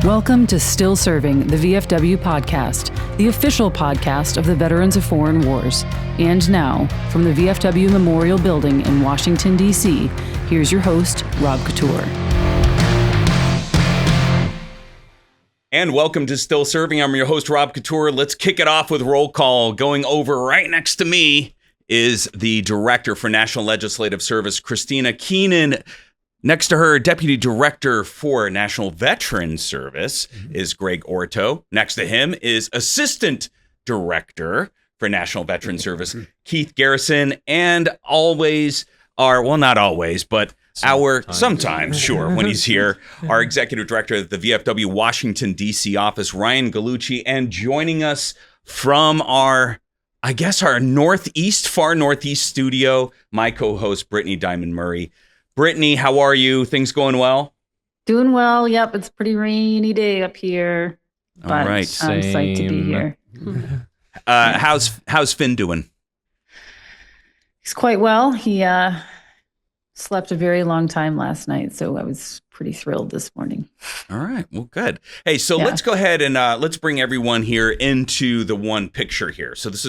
Welcome to Still Serving, the VFW podcast, the official podcast of the Veterans of Foreign Wars. And now, from the VFW Memorial Building in Washington, D.C., here's your host, Rob Couture. And welcome to Still Serving. I'm your host, Rob Couture. Let's kick it off with roll call. Going over right next to me is the Director for National Legislative Service, Kristina. Keenan. Next to her, Deputy Director for National Veterans Service is Gregg Orto. Next to him is Assistant Director for National Veterans Service, Keith Garrison, and always not always, but sometimes, sure, when he's here, our Executive Director of the VFW Washington, D.C. office, Ryan Gallucci, and joining us from our far northeast studio, my co-host, Brittany Dymond Murray. Brittany, how are you? Things going well? Doing well. Yep, it's a pretty rainy day up here, but all right. I'm psyched to be here. How's Finn doing? He's quite well. He slept a very long time last night, so I was pretty thrilled this morning. All right. Well, good. Hey, so let's go ahead and let's bring everyone here into the one picture here. So this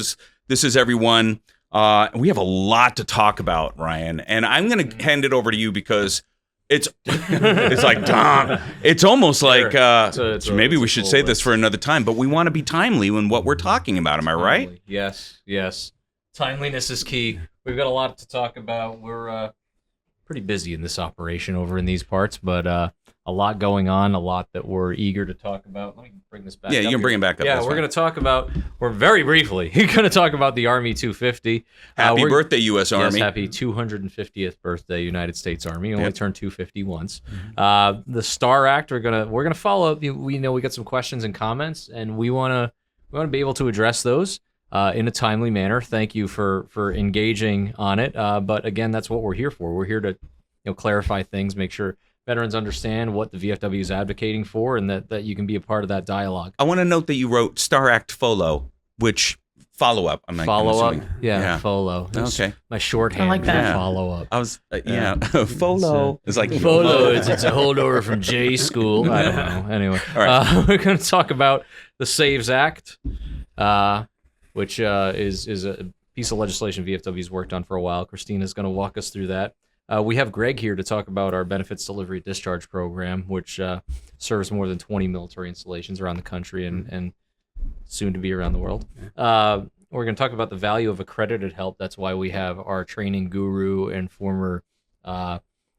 is everyone. We have a lot to talk about, Ryan, and I'm going to hand it over to you because it's like, it's almost like maybe we should say this for another time, but we want to be timely in what we're talking about. Am I right? Yes. Timeliness is key. We've got a lot to talk about. We're pretty busy in this operation over in these parts, but a lot going on, a lot that we're eager to talk about. Let me bring this back up. Yeah, you can bring it back up. Yeah, we're going to talk about, very briefly, going to talk about the Army 250. Happy birthday, U.S. Army. Yes, happy 250th birthday, United States Army. Only turned 250 once. The STAR Act, we're gonna follow up. We know we got some questions and comments, and we want to be able to address those in a timely manner. Thank you for engaging on it. But again, that's what we're here for. We're here to clarify things, make sure veterans understand what the VFW is advocating for, and that you can be a part of that dialogue. I want to note that you wrote STAR Act FOLO, which follow-up. Follow-up? Yeah, FOLO. Okay. My shorthand. I like that. Follow-up. I was, FOLO. It's like FOLO. It's a holdover from J school. I don't know. Anyway, all right. We're going to talk about the SAVES Act, which is a piece of legislation VFW's worked on for a while. Kristina's going to walk us through that. We have Gregg here to talk about our benefits delivery discharge program, which serves more than 20 military installations around the country and soon to be around the world. We're going to talk about the value of accredited help. That's why we have our training guru and former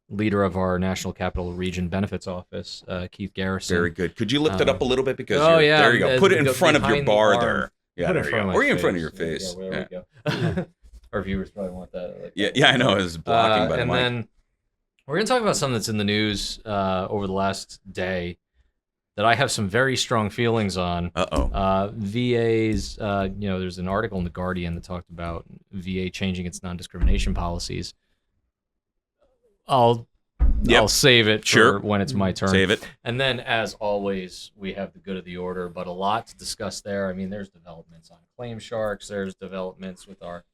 leader of our National Capital Region Benefits Office, Keith Garrison. Very good. Could you lift it up a little bit? Because there you go. Put it in front of your bar there. Yeah, there you go. Or in front of your face. Yeah, there we go. Our viewers probably want that. Yeah, I know. It's blocking by the mic. And then we're going to talk about something that's in the news over the last day that I have some very strong feelings on. VA's, there's an article in The Guardian that talked about VA changing its non-discrimination policies. I'll save it for when it's my turn. Save it. And then, as always, we have the good of the order, but a lot to discuss there. I mean, there's developments on claim sharks. There's developments with our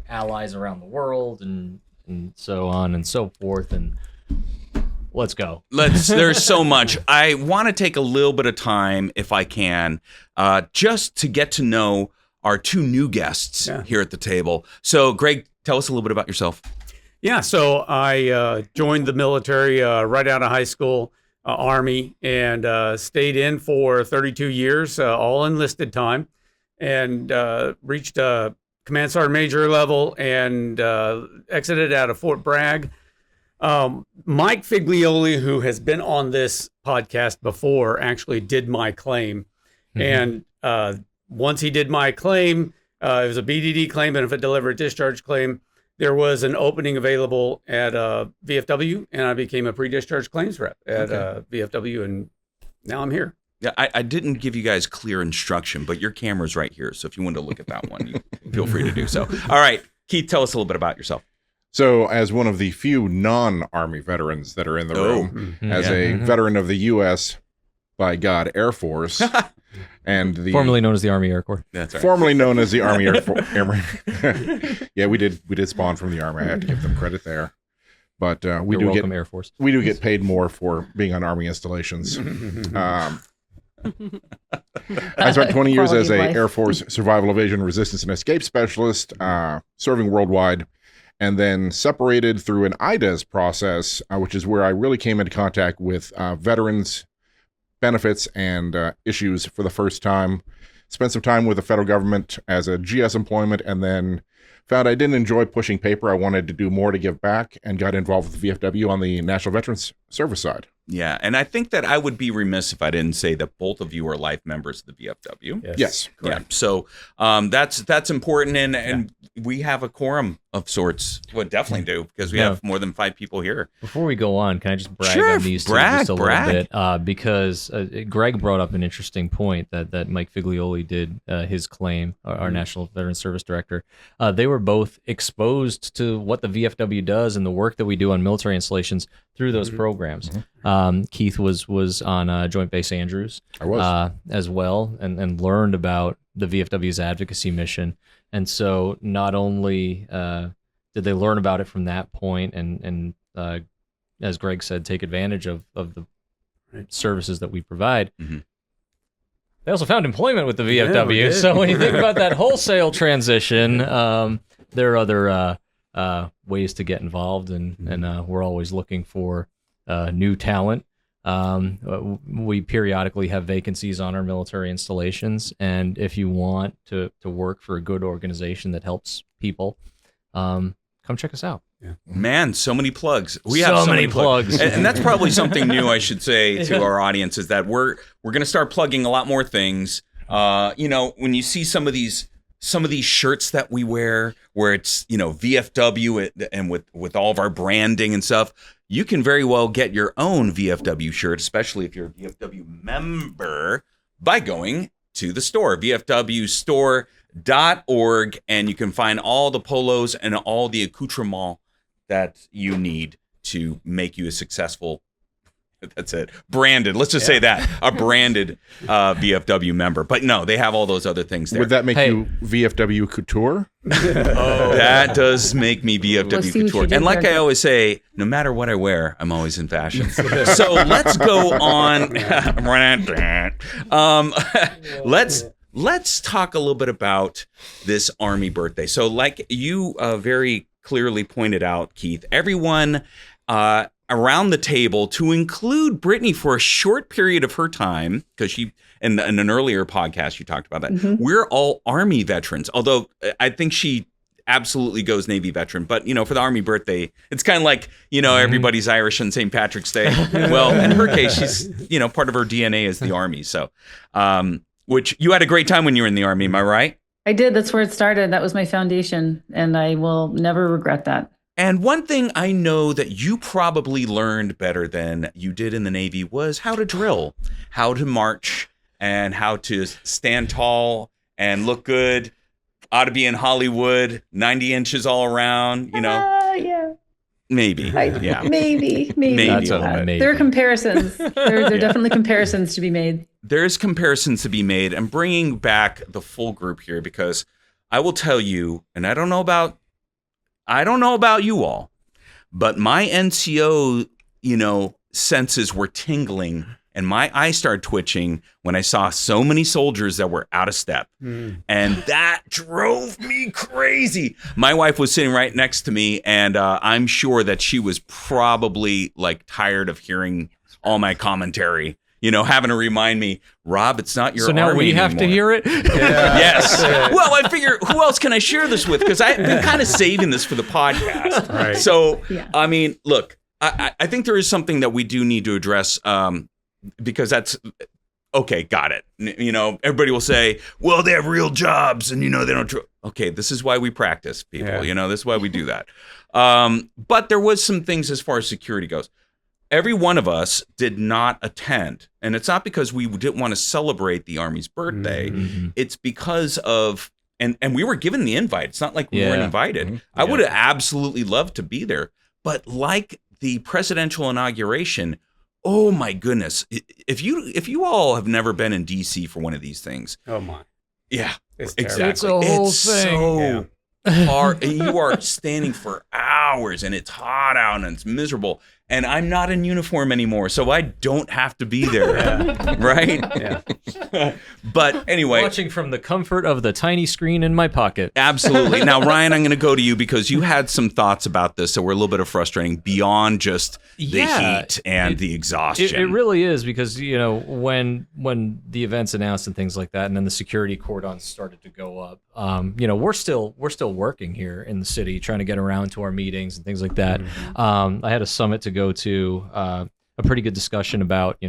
allies around the world and so on and so forth, and let's go. There's so much. I want to take a little bit of time, if I can, just to get to know our two new guests here at the table. So, Gregg, tell us a little bit about yourself. Yeah, so I joined the military right out of high school, Army, and stayed in for 32 years, all enlisted time, and reached Command Sergeant Major level and exited out of Fort Bragg. Mike Figlioli, who has been on this podcast before, actually did my claim. And once he did my claim, it was a BDD claim, benefit delivery discharge claim. There was an opening available at VFW, and I became a pre-discharge claims rep at VFW, and now I'm here. Yeah, I didn't give you guys clear instruction, but your camera's right here. So if you want to look at that one, you feel free to do so. All right, Keith, tell us a little bit about yourself. So as one of the few non-Army veterans that are in the room, as a veteran of the U.S., by God, Air Force, and the formerly known as the Army Air Corps. That's right. Formerly known as the Army Air Force. Yeah, we did spawn from the Army. I have to give them credit there. But we do get Air Force. We do get paid more for being on Army installations. I spent 20 years Quality as of a life. Air Force survival, evasion, resistance, and escape specialist, serving worldwide, and then separated through an IDES process, which is where I really came into contact with veterans' benefits and issues for the first time. Spent some time with the federal government as a GS employment, and then found I didn't enjoy pushing paper. I wanted to do more to give back, and got involved with the VFW on the National Veterans Service side. Yeah, and I think that I would be remiss if I didn't say that both of you are life members of the VFW. Yes. Yeah, so that's important, and we have a quorum of sorts. Well, definitely do, because we have more than 5 people here. Before we go on, can I just brag Sure, on these two brag, just a little bit? Because Gregg brought up an interesting point that Mike Figlioli did his claim, our National Veterans Service Director. They were both exposed to what the VFW does and the work that we do on military installations through those programs. Keith was on Joint Base Andrews. I was. As well, and learned about the VFW's advocacy mission. And so not only did they learn about it from that point and as Gregg said, take advantage of the services that we provide, they also found employment with the VFW. So when you think about that wholesale transition, there are other ways to get involved, and we're always looking for new talent. We periodically have vacancies on our military installations, and if you want to work for a good organization that helps people, come check us out. Yeah. Man, so many plugs. We have so many plugs. And that's probably something new I should say to our audience, is that we're going to start plugging a lot more things. When you see some of these shirts that we wear where it's, VFW and with all of our branding and stuff, you can very well get your own VFW shirt, especially if you're a VFW member, by going to the store, vfwstore.org, and you can find all the polos and all the accoutrements that you need to make you a successful, that's it, branded, let's just say that, a branded VFW member. But no, they have all those other things there. Would that make you VFW Couture? That does make me VFW Couture. And like I there. always say, no matter what I wear, I'm always in fashion. So let's go on. Let's talk a little bit about this Army birthday. So like you very clearly pointed out, Keith, everyone around the table, to include Brittany for a short period of her time, because she, in an earlier podcast, you talked about that. We're all Army veterans, although I think she absolutely goes Navy veteran. But, for the Army birthday, it's kind of like, everybody's Irish on St. Patrick's Day. Well, in her case, she's, part of her DNA is the Army. So, which you had a great time when you were in the Army, am I right? I did. That's where it started. That was my foundation, and I will never regret that. And one thing I know that you probably learned better than you did in the Navy was how to drill, how to march, and how to stand tall and look good. Ought to be in Hollywood, 90 inches all around, Yeah. Maybe. Maybe. That's a maybe. There are comparisons. There are definitely comparisons to be made. There's comparisons to be made. I'm bringing back the full group here because I will tell you, and I don't know about you all, but my NCO, senses were tingling and my eyes started twitching when I saw so many soldiers that were out of step. And that drove me crazy. My wife was sitting right next to me, and I'm sure that she was probably tired of hearing all my commentary. Having to remind me, Rob, it's not your Army So now we have anymore. to hear it? Yes. Well, I figure, who else can I share this with? Because I've been kind of saving this for the podcast. Right. So, Yeah. I mean, look, I think there is something that we do need to address because that's, okay, got it. Everybody will say, well, they have real jobs and, they don't. Okay, this is why we practice, people. Yeah. This is why we do that. But there was some things as far as security goes. Every one of us did not attend. And it's not because we didn't want to celebrate the Army's birthday. Mm-hmm. It's because of, and we were given the invite. It's not like we weren't invited. Mm-hmm. I would have absolutely loved to be there. But like the presidential inauguration, oh my goodness. If you all have never been in DC for one of these things. Oh my. Yeah, It's exactly. It's a whole It's thing. so hard. You are standing for hours and it's hot out and it's miserable. and I'm not in uniform anymore, so I don't have to be there, right? Yeah. But anyway. Watching from the comfort of the tiny screen in my pocket. Absolutely. Now, Ryan, I'm going to go to you because you had some thoughts about this that were a little bit frustrating beyond just the heat and the exhaustion. It really is because, when the events announced and things like that, and then the security cordons started to go up, we're still working here in the city, trying to get around to our meetings and things like that. I had a summit to go to, a pretty good discussion about,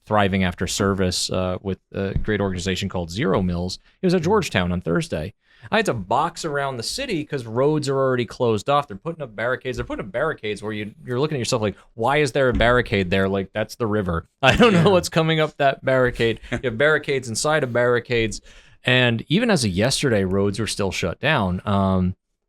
thriving after service with a great organization called Zero Mills. It was at Georgetown on Thursday. I had to box around the city because roads are already closed off. They're putting up barricades. They're putting up barricades where you're looking at yourself like, why is there a barricade there? Like, that's the river. I don't know what's coming up that barricade. You have barricades inside of barricades. And even as of yesterday, roads were still shut down.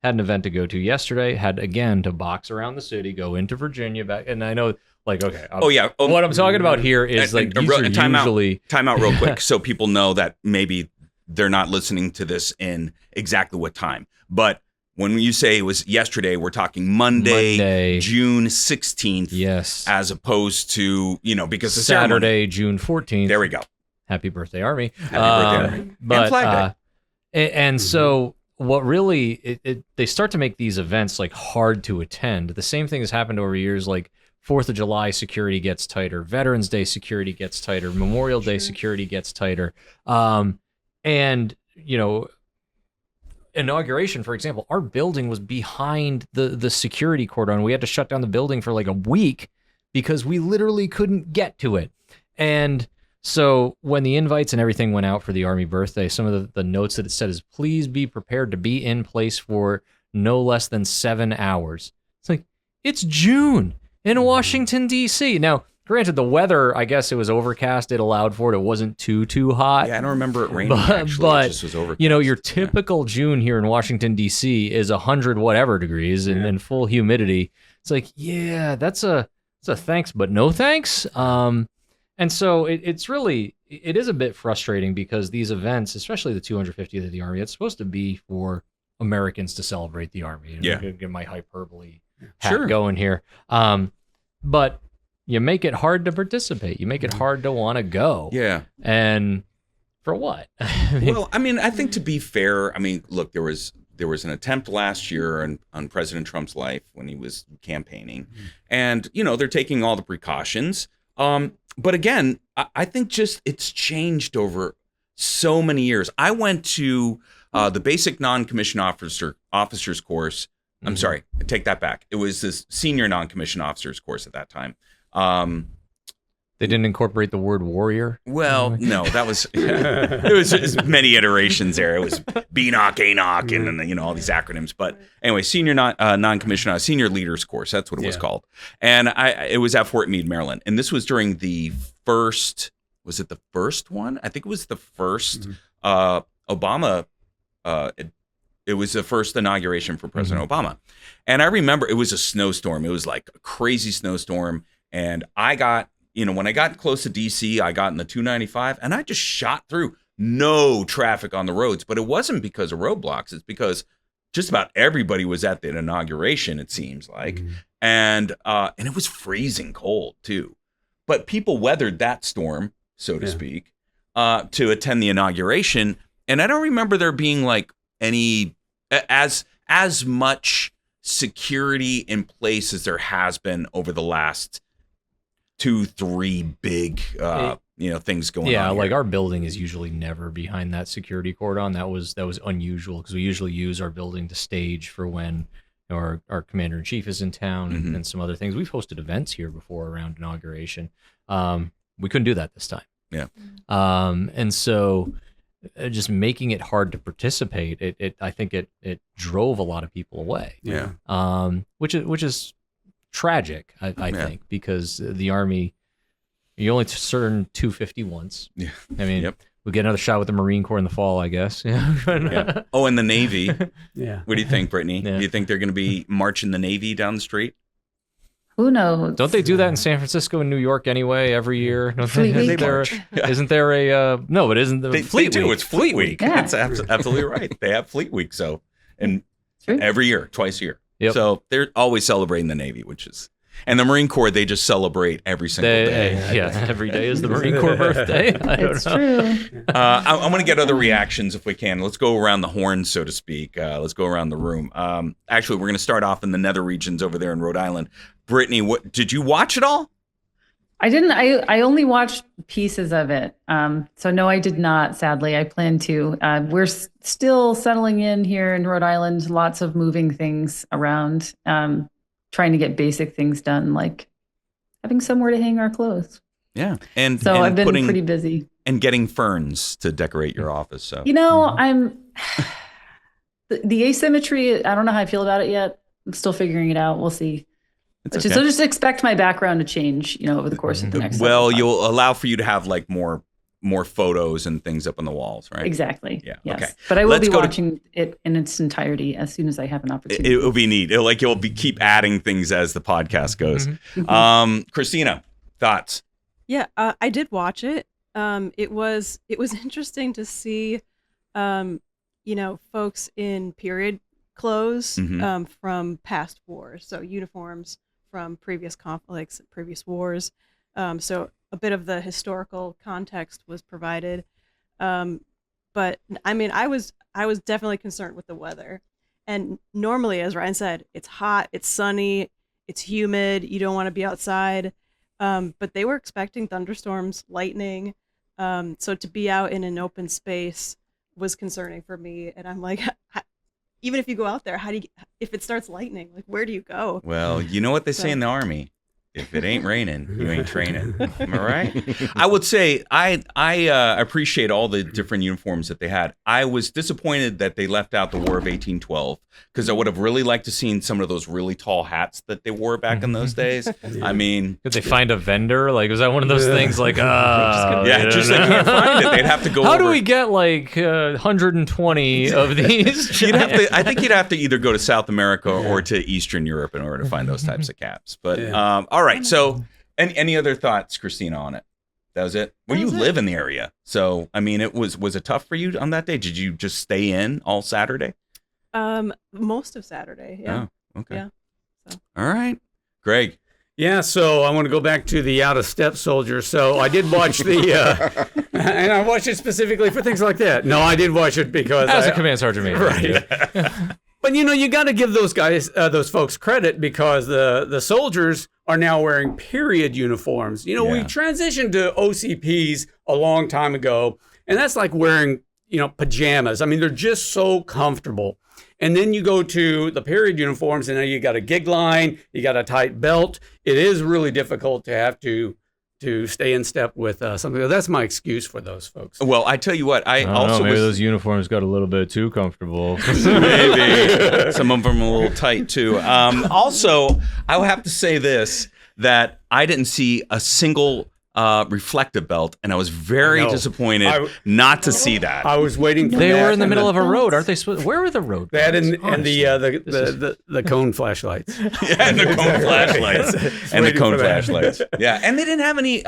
Had an event to go to yesterday. Had, again, to box around the city, go into Virginia back. And I know, like, okay. What I'm talking about here is, these are usually... Time out real quick so people know that maybe they're not listening to this in exactly what time. But when you say it was yesterday, we're talking Monday. June 16th. Yes. As opposed to, because the Saturday, June 14th. There we go. Happy birthday, Army. Happy birthday, Army. But, and Flag Day. And so what really, they start to make these events like hard to attend. The same thing has happened over years, like 4th of July security gets tighter, Veterans Day security gets tighter, Memorial Day security gets tighter. And, inauguration, for example, our building was behind the security cordon. We had to shut down the building for like a week because we literally couldn't get to it. And so when the invites and everything went out for the Army birthday, some of the notes that it said is, please be prepared to be in place for no less than 7 hours. It's like, it's June in Washington, D.C. Now, granted, the weather, I guess it was overcast. It allowed for it. It wasn't too hot. Yeah, I don't remember it raining, actually. But it just was overcast. Your typical June here in Washington, D.C. is 100 whatever degrees and full humidity. It's like, that's a thanks, but no thanks. And so it is a bit frustrating because these events, especially the 250th of the Army, it's supposed to be for Americans to celebrate the Army. I'm going to get my hyperbole hat going here. But you make it hard to participate. You make it hard to want to go. Yeah. And for what? I think to be fair, look, there was an attempt last year on President Trump's life when he was campaigning. And, they're taking all the precautions. But again, I think just it's changed over so many years. I went to the basic non-commissioned officers course. I'm sorry, I take that back. It was this senior non-commissioned officers course at that time. They didn't incorporate the word warrior? Well, no, that was, it was just many iterations there. It was BNOC, ANOC, and then, all these acronyms. But anyway, senior non-commissioned, senior leaders course, that's what it was called. And it was at Fort Meade, Maryland. And this was during the first, was it the first one? I think it was the first Obama, it was the first inauguration for President Obama. And I remember it was a snowstorm. It was like a crazy snowstorm. And I got, when I got close to DC, I got in the 295 and I just shot through. No traffic on the roads, but it wasn't because of roadblocks. It's because just about everybody was at the inauguration, it seems like. And it was freezing cold too. But people weathered that storm, so to speak, to attend the inauguration. And I don't remember there being like any as much security in place as there has been over the last 2-3 big things going on. Yeah, like our building is usually never behind that security cordon. That was unusual because we usually use our building to stage for when our commander in chief is in town and some other things. We've hosted events here before around inauguration. We couldn't do that this time. Yeah. And so just making it hard to participate, I think it drove a lot of people away. Yeah. Which is tragic, I think, because the Army, you only turn 250 once. Yeah. I mean, we'll get another shot with the Marine Corps in the fall, I guess. Yeah. Oh, and the Navy. Yeah. What do you think, Brittany? Yeah. Do you think they're going to be marching the Navy down the street? Who knows? Don't they do that in San Francisco and New York anyway every year? Don't Fleet Week. Isn't there a no? It isn't the Fleet Week. Week. It's Fleet Week. Yeah. That's absolutely right. They have Fleet Week, so and True. every year, twice a year. Yep. So they're always celebrating the Navy, which is And the Marine Corps, they just celebrate every single day. Yeah, every day is the Marine Corps birthday. I don't It's know. true. I want to get other reactions if we can. Let's go around the horn, so to speak. Let's go around the room. Actually, we're going to start off in the nether regions over there in Rhode Island. Brittany, did you watch it all? I didn't. I only watched pieces of it. So no, I did not. Sadly, I plan to. We're still settling in here in Rhode Island. Lots of moving things around. Trying to get basic things done, like having somewhere to hang our clothes. Yeah, and So and I've been pretty busy. and getting ferns to decorate your office. So You know, I'm the asymmetry. I don't know how I feel about it yet. I'm still figuring it out. We'll see. it's So just expect my background to change, over the course of the next. Well, several months. you'll allow for you to have like more photos and things up on the walls, right? Exactly. Yeah, Yes. okay. But I will Let's be go to- watching it in its entirety as soon as I have an opportunity. It will be neat. You'll be keep adding things as the podcast goes. Kristina, thoughts? Yeah, I did watch it. It was interesting to see, folks in period clothes from past wars, so uniforms from previous conflicts, previous wars. So a bit of the historical context was provided. But I mean, I was definitely concerned with the weather. And normally, as Ryan said, it's hot, it's sunny, it's humid, you don't want to be outside. But they were expecting thunderstorms, lightning. So to be out in an open space was concerning for me. And I'm like, even if you go out there, if it starts lightning, like, where do you go? Well, you know what they say in the Army. If it ain't raining, you ain't training. Am I right? I would say I appreciate all the different uniforms that they had. I was disappointed that they left out the War of 1812 because I would have really liked to seen some of those really tall hats that they wore back in those days. I mean, Did they find a vendor? Like, was that one of those things? Like, yeah, just they can't find it. They'd have to go. How over. do we get like 120 of these? I think you'd have to either go to South America or to Eastern Europe in order to find those types of caps. But all right. So, any other thoughts, Kristina, on it? That was it. Well, you live in the area, so I mean, was it tough for you on that day? Did you just stay in all Saturday? Most of Saturday. Yeah. Oh, okay. Yeah. So. All right, Gregg. Yeah, so I want to go back to the out of step soldier. So I did watch the, and I watched it specifically for things like that. No, I did watch it because As a command sergeant major. right. But you got to give those guys, those folks, credit because the soldiers are now wearing period uniforms. We transitioned to OCPs a long time ago, and that's like wearing pajamas. I mean, they're just so comfortable. And then you go to the period uniforms, and now you got a gig line, you got a tight belt. It is really difficult to have to stay in step with something. That's my excuse for those folks. Well, I tell you what, I don't also know, maybe was those uniforms got a little bit too comfortable. maybe some of them are a little tight too. Also, I will have to say this: that I didn't see a single reflective belt, and I was very disappointed not to see that. I was waiting for They that were in the and middle of a road, aren't they? Where were the road? that guys? and the cone flashlights. Yeah, and the cone flashlights. And the Waiting cone for that. flashlights. Yeah, and they didn't have any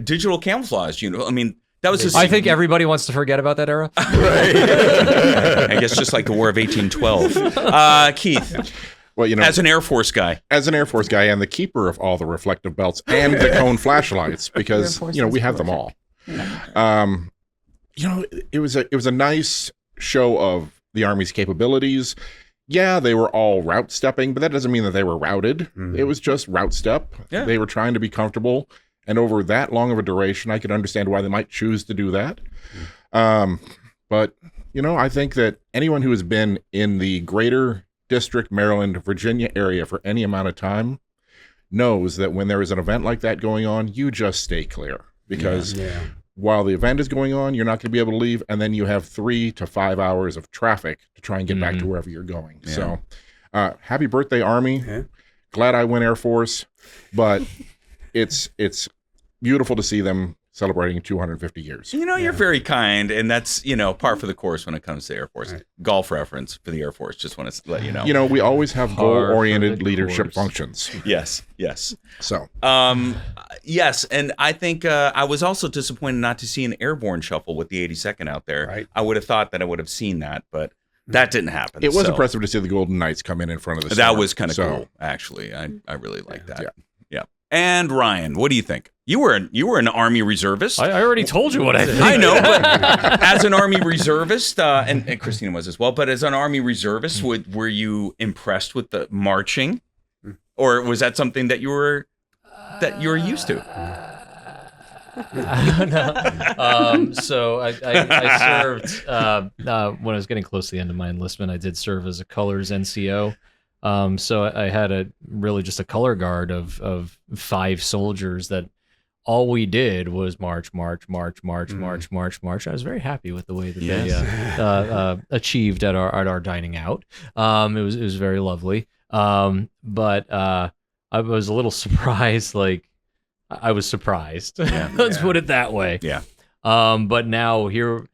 digital camouflage. I mean, that was just. I think everybody wants to forget about that era. I guess just like the War of 1812. Keith, Well, as an Air Force guy. as an Air Force guy and the keeper of all the reflective belts and the cone flashlights, because Force we is have them prolific. all. It was a nice show of the Army's capabilities. Yeah, they were all route stepping, but that doesn't mean that they were routed. It was just route step. Yeah. They were trying to be comfortable, and over that long of a duration, I could understand why they might choose to do that. But I think that anyone who has been in the greater District, Maryland, Virginia area for any amount of time knows that when there is an event like that going on, you just stay clear because while the event is going on, you're not going to be able to leave, and then you have 3 to 5 hours of traffic to try and get back to wherever you're going. Yeah. So, happy birthday, Army! Yeah. Glad I went Air Force, but it's beautiful to see them celebrating 250 years. You're very kind, and that's, par for the course when it comes to Air Force. Right. Golf reference for the Air Force. Just want to let you know. We always have Par for goal-oriented the leadership course. functions. Yes. So, Yes, and I think I was also disappointed not to see an airborne shuffle with the 82nd out there. Right. I would have thought that I would have seen that, but That didn't happen. It was so impressive to see the Golden Knights come in front of the that storm. was kind of So, cool, actually. I really like that. Yeah. Yeah. And Ryan, what do you think? You were an Army reservist. I already told you what I think. I know, but as an Army reservist, and Kristina was as well, but as an Army reservist, were you impressed with the marching? Or was that something that you were used to? No. So I served when I was getting close to the end of my enlistment. I did serve as a colors NCO. So I had just a color guard of 5 soldiers that all we did was march. I was very happy with the way that they achieved at our dining out. It was very lovely. But I was a little surprised. Like I was surprised. Let's put it that way. Yeah. But now here,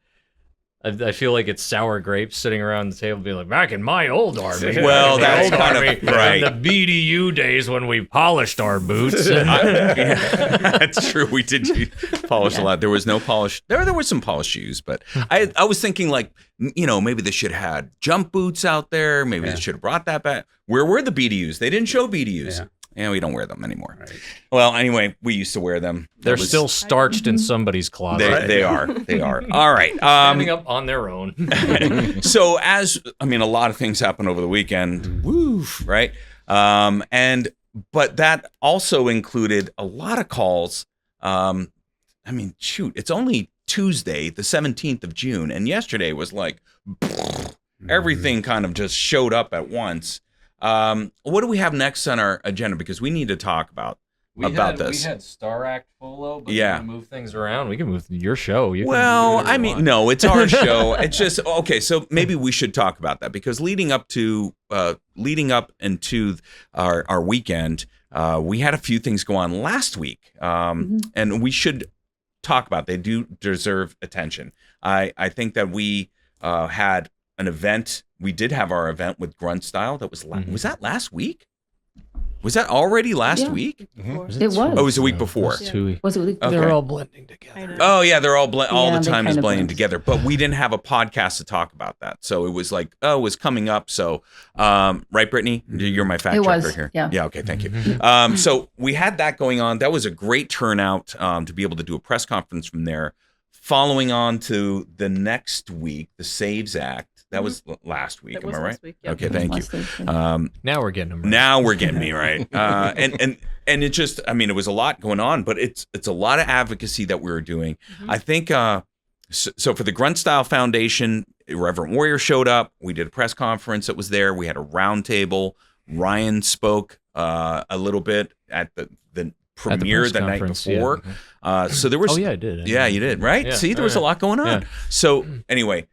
I feel like it's sour grapes sitting around the table being like, back in my old army. Well, that's old kind army, of right. in the BDU days when we polished our boots. That's true. We did polish a lot. There was no polish. There were some polished shoes, but I was thinking like, maybe they should have had jump boots out there. Maybe they should have brought that back. Where were the BDUs? They didn't show BDUs. Yeah, we don't wear them anymore. Right. Well, anyway, we used to wear them. They're still starched in somebody's closet. They are. All right. Standing up on their own. So a lot of things happened over the weekend. Woo, right? But that also included a lot of calls. It's only Tuesday, the 17th of June, and yesterday was like everything kind of just showed up at once. What do we have next on our agenda? Because we need to talk about this. We had Star Act Polo, but we can move things around. We can move your show. No, it's our show. It's just okay. So maybe we should talk about that because leading up into our weekend, we had a few things go on last week, and we should talk about. They do deserve attention. I think that we had an event. We did have our event with Grunt Style. That was was that last week? Was that already last week? Mm-hmm. It was. Oh, it was a week before. Was it a week? Okay. They're all blending together. Oh yeah, they're all all the time is kind of blending blend. together. But we didn't have a podcast to talk about that, so it was like, it was coming up. So, right, Brittany, you're my fact checker here. Yeah. Yeah. Okay. Thank you. So we had that going on. That was a great turnout to be able to do a press conference from there. Following on to the next week, the Saves Act. That was last week. Am I right? Week, yep. Okay. Thank you. Now we're getting them right. Now we're getting me right. And it just, it was a lot going on, but it's a lot of advocacy that we were doing. I think, so for the Grunt Style Foundation, Irreverent Warrior showed up. We did a press conference that was there. We had a round table. Ryan spoke a little bit at the premiere the night before. So there was. Oh yeah, I did. Yeah, you did, right? Yeah. See, there was a lot going on. Yeah. So anyway.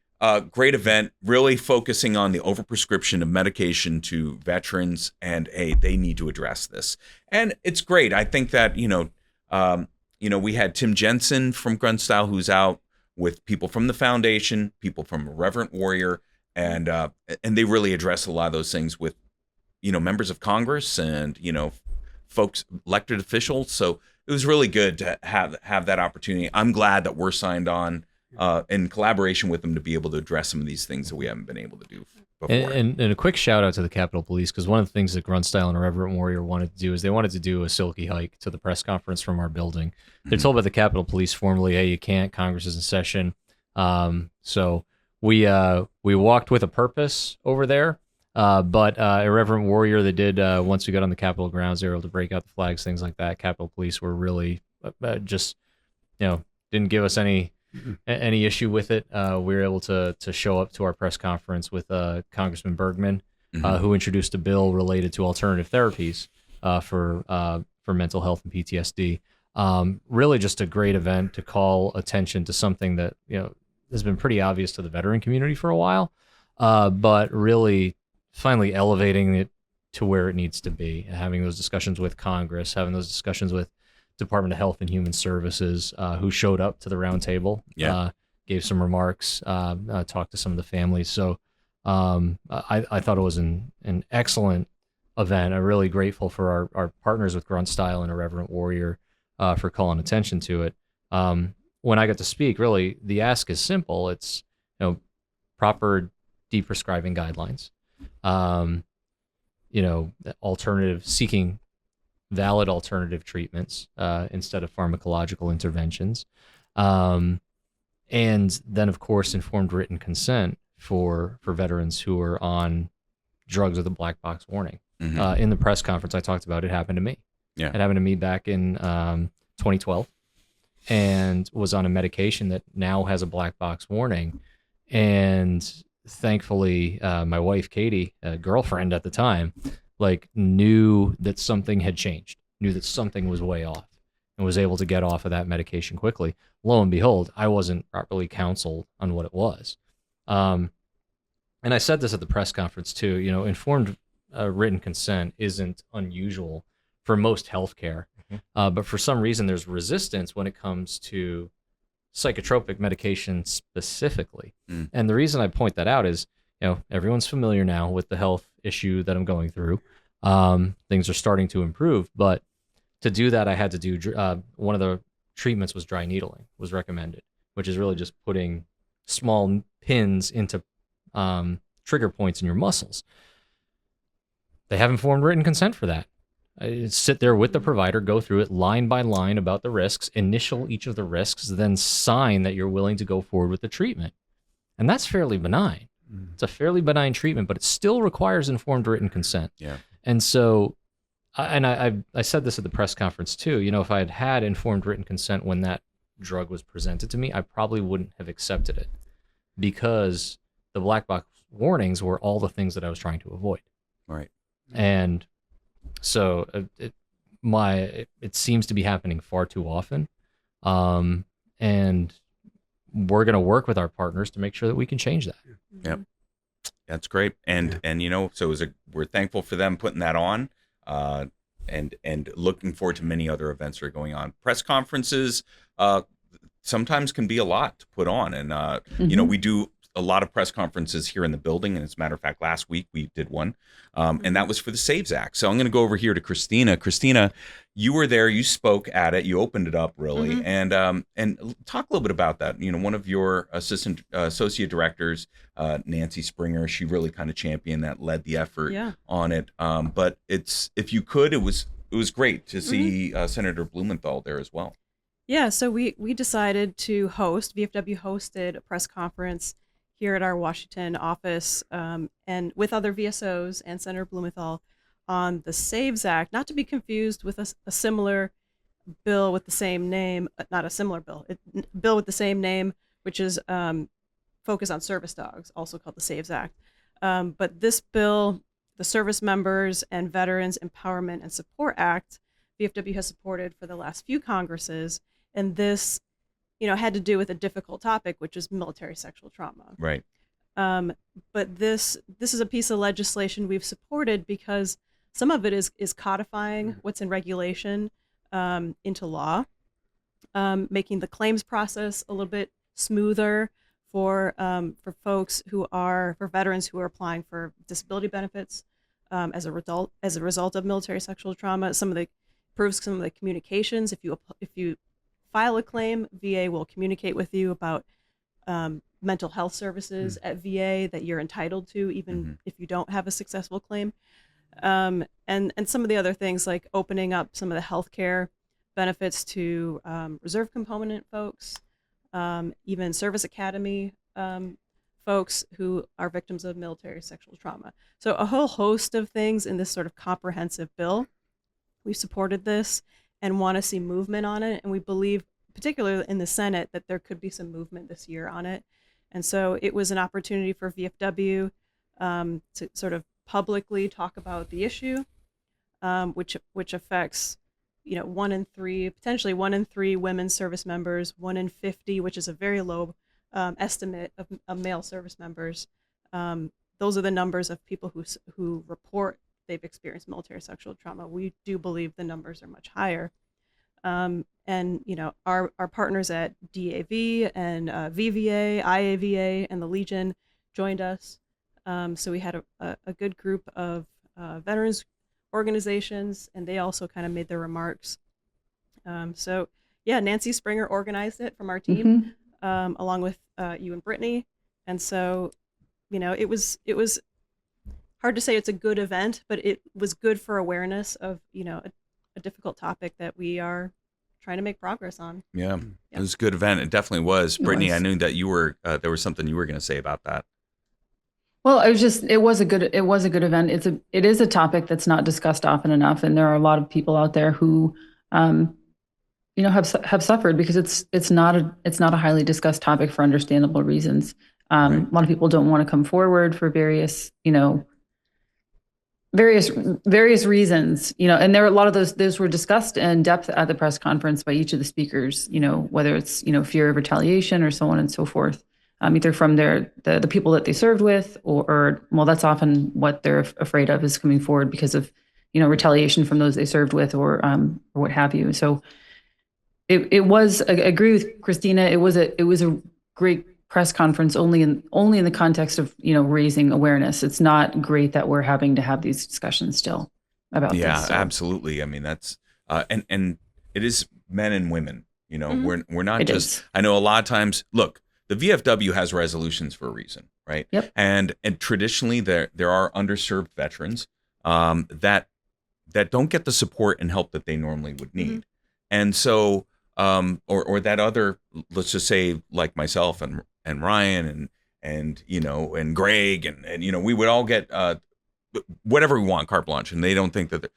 Great event, really focusing on the overprescription of medication to veterans, and they need to address this. And it's great. I think that we had Tim Jensen from Grunt Style, who's out with people from the foundation, people from Irreverent Warrior, and they really address a lot of those things with members of Congress and folks, elected officials. So it was really good to have that opportunity. I'm glad that we're signed on. In collaboration with them to be able to address some of these things that we haven't been able to do before. And a quick shout out to the Capitol Police, because one of the things that Grunt Style and Irreverent Warrior wanted to do is they wanted to do a silky hike to the press conference from our building. They're told by the Capitol Police formally, hey, you can't, Congress is in session. So we walked with a purpose over there. But Irreverent Warrior, they did, once we got on the Capitol grounds, they were able to break out the flags, things like that. Capitol Police were really didn't give us any issue with it. We were able to show up to our press conference with Congressman Bergman, who introduced a bill related to alternative therapies for mental health and PTSD. Really just a great event to call attention to something that has been pretty obvious to the veteran community for a while, but really finally elevating it to where it needs to be, having those discussions with Congress, having those discussions with Department of Health and Human Services, who showed up to the round table, gave some remarks, talked to some of the families. So I thought it was an excellent event. I'm really grateful for our partners with Grunt Style and Irreverent Warrior for calling attention to it. When I got to speak, really, the ask is simple. It's proper deprescribing guidelines, seeking valid alternative treatments instead of pharmacological interventions. And then, of course, informed written consent for veterans who are on drugs with a black box warning. In the press conference I talked about, it happened to me. Yeah. It happened to me back in 2012, and was on a medication that now has a black box warning. And thankfully, my wife, Katie, a girlfriend at the time, knew that something had changed, knew that something was way off, and was able to get off of that medication quickly. Lo and behold, I wasn't properly counseled on what it was. And I said this at the press conference too, informed written consent isn't unusual for most healthcare, but for some reason there's resistance when it comes to psychotropic medication specifically. And the reason I point that out is, everyone's familiar now with the health issue that I'm going through. Things are starting to improve, but to do that, I had to do one of the treatments was dry needling, was recommended, which is really just putting small pins into trigger points in your muscles. They have informed written consent for that. I sit there with the provider, go through it line by line about the risks, initial each of the risks, then sign that you're willing to go forward with the treatment. And that's fairly benign. It's a fairly benign treatment, but it still requires informed written consent. Yeah. And so, I said this at the press conference too, if I had had informed written consent when that drug was presented to me, I probably wouldn't have accepted it, because the black box warnings were all the things that I was trying to avoid. Right. And so it seems to be happening far too often. And we're going to work with our partners to make sure that we can change that. Yep. That's great. And so we're thankful for them putting that on, and looking forward to many other events that are going on. Press conferences sometimes can be a lot to put on. And, we do a lot of press conferences here in the building. And as a matter of fact, last week we did one, and that was for the SAVES Act. So I'm going to go over here to Kristina. Kristina, you were there, you spoke at it, you opened it up really, and talk a little bit about that. One of your associate directors, Nancy Springer, she really kind of championed that, led the effort on it. But if you could, it was great to see Senator Blumenthal there as well. Yeah, so we decided to VFW hosted a press conference here at our Washington office, and with other VSOs and Senator Blumenthal, on the SAVES Act, not to be confused with a similar bill with the same name, not a similar bill, bill with the same name, which is focused on service dogs, also called the SAVES Act. But this bill, the Service Members and Veterans Empowerment and Support Act, VFW has supported for the last few Congresses, and this had to do with a difficult topic, which is military sexual trauma. Right. But this is a piece of legislation we've supported because some of it is codifying what's in regulation into law, making the claims process a little bit smoother for folks for veterans who are applying for disability benefits as a result of military sexual trauma. Improves some of the communications. If you file a claim, VA will communicate with you about mental health services at VA that you're entitled to, even if you don't have a successful claim. And some of the other things, like opening up some of the healthcare benefits to reserve component folks, even service academy folks who are victims of military sexual trauma. So a whole host of things in this sort of comprehensive bill. We supported this and want to see movement on it. And we believe, particularly in the Senate, that there could be some movement this year on it. And so it was an opportunity for VFW to sort of publicly talk about the issue, which affects, potentially one in three women service members, 1 in 50, which is a very low estimate of male service members. Those are the numbers of people who report they've experienced military sexual trauma. We do believe the numbers are much higher. And our partners at DAV and VVA, IAVA, and the Legion joined us. So we had a good group of veterans organizations, and they also kind of made their remarks. Nancy Springer organized it from our team, along with you and Brittany. And so it was hard to say it's a good event, but it was good for awareness of, a difficult topic that we are trying to make progress on. Yeah. It was a good event. It definitely was. Brittany, I knew that you were, there was something you were going to say about that. Well, it was a good event. It is a topic that's not discussed often enough. And there are a lot of people out there who, have suffered because it's not a highly discussed topic for understandable reasons. Right. A lot of people don't want to come forward for various reasons, and there are a lot of those were discussed in depth at the press conference by each of the speakers, whether it's, fear of retaliation or so on and so forth, either from the people that they served with or that's often what they're afraid of is coming forward because of, retaliation from those they served with or what have you. So it was, I agree with Kristina. It was a great press conference only in the context of, raising awareness. It's not great that we're having to have these discussions still about this. Yeah, So. absolutely. I mean, that's, and it is men and women, we're not It just, is. I know a lot of times, look, the VFW has resolutions for a reason, right? Yep. And traditionally there are underserved veterans, that don't get the support and help that they normally would need. Mm-hmm. And so, or that other, let's just say like myself and Ryan and Gregg and we would all get whatever we want, carte blanche, and they don't think that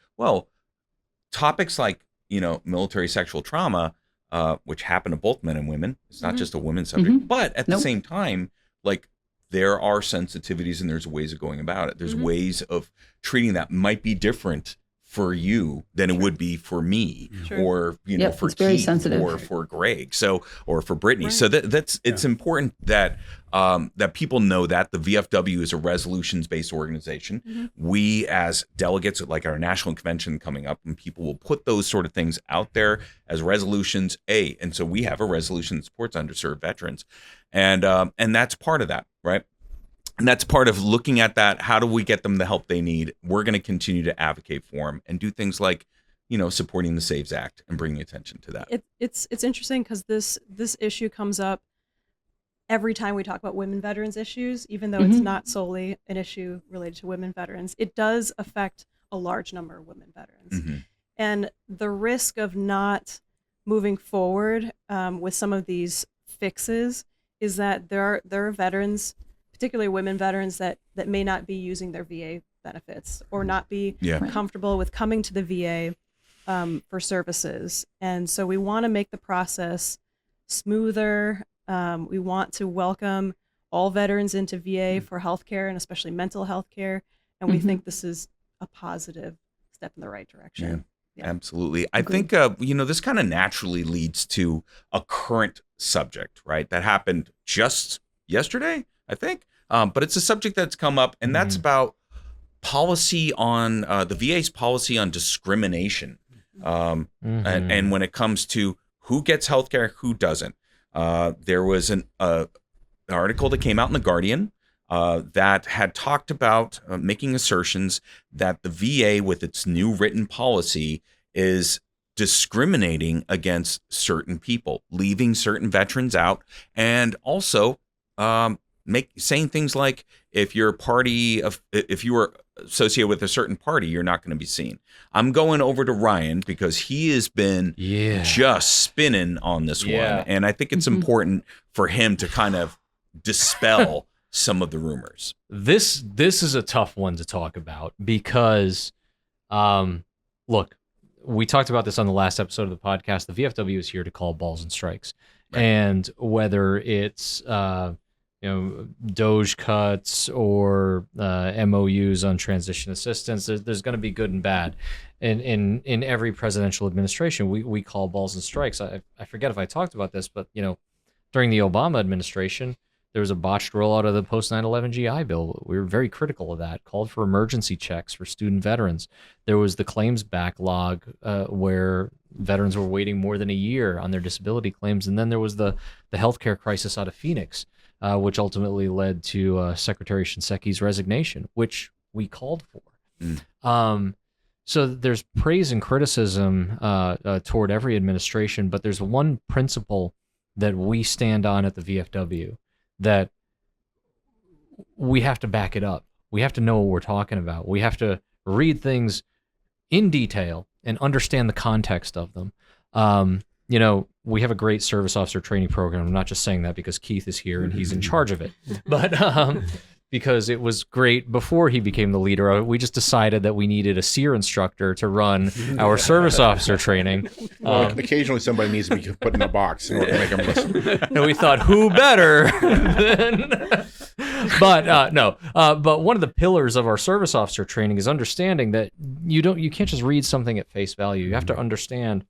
topics like military sexual trauma, which happen to both men and women, it's not just a women's subject, but at the same time, like there are sensitivities and there's ways of going about it. There's ways of treating that might be different for you than it would be for me, or for it's very Keith sensitive. or for Gregg, or for Brittany. Right. So it's important that that people know that the VFW is a resolutions-based organization. We as delegates at like our national convention coming up, and people will put those sort of things out there as resolutions. And so we have a resolution that supports underserved veterans, and that's part of that, right? And that's part of looking at that. How do we get them the help they need? We're going to continue to advocate for them and do things like, supporting the SAVES Act and bringing attention to that. It's interesting because this issue comes up every time we talk about women veterans issues, even though it's not solely an issue related to women veterans. It does affect a large number of women veterans. And the risk of not moving forward with some of these fixes is that there are veterans, particularly women veterans, that may not be using their VA benefits or not be comfortable with coming to the VA for services. And so we want to make the process smoother. We want to welcome all veterans into VA for healthcare and especially mental health care. And we think this is a positive step in the right direction. Yeah. Absolutely. I think, this kind of naturally leads to a current subject, right? That happened just yesterday, I think. But it's a subject that's come up, and that's about policy on the VA's policy on discrimination. And when it comes to who gets healthcare, who doesn't. There was an article that came out in The Guardian that had talked about making assertions that the VA, with its new written policy, is discriminating against certain people, leaving certain veterans out, and also saying things like, if you were associated with a certain party, you're not going to be seen. I'm going over to Ryan because he has been just spinning on this one, and I think it's important for him to kind of dispel some of the rumors. This is a tough one to talk about because, look, we talked about this on the last episode of the podcast. The VFW is here to call balls and strikes, and whether it's Doge cuts or MOUs on transition assistance, there's going to be good and bad. In every presidential administration, we call balls and strikes. I forget if I talked about this, but during the Obama administration, there was a botched rollout of the post 9/11 GI Bill. We were very critical of that. Called for emergency checks for student veterans. There was the claims backlog where veterans were waiting more than a year on their disability claims, and then there was the healthcare crisis out of Phoenix, which ultimately led to Secretary Shinseki's resignation, which we called for. So there's praise and criticism toward every administration, but there's one principle that we stand on at the VFW, that we have to back it up. We have to know what we're talking about. We have to read things in detail and understand the context of them. We have a great service officer training program. I'm not just saying that because Keith is here and he's in charge of it, but because it was great before he became the leader of it. We just decided that we needed a SEER instructor to run our service officer training. Occasionally somebody needs to be put in a box in order to make them listen. And we thought, who better than... But one of the pillars of our service officer training is understanding that you can't just read something at face value. You have to understand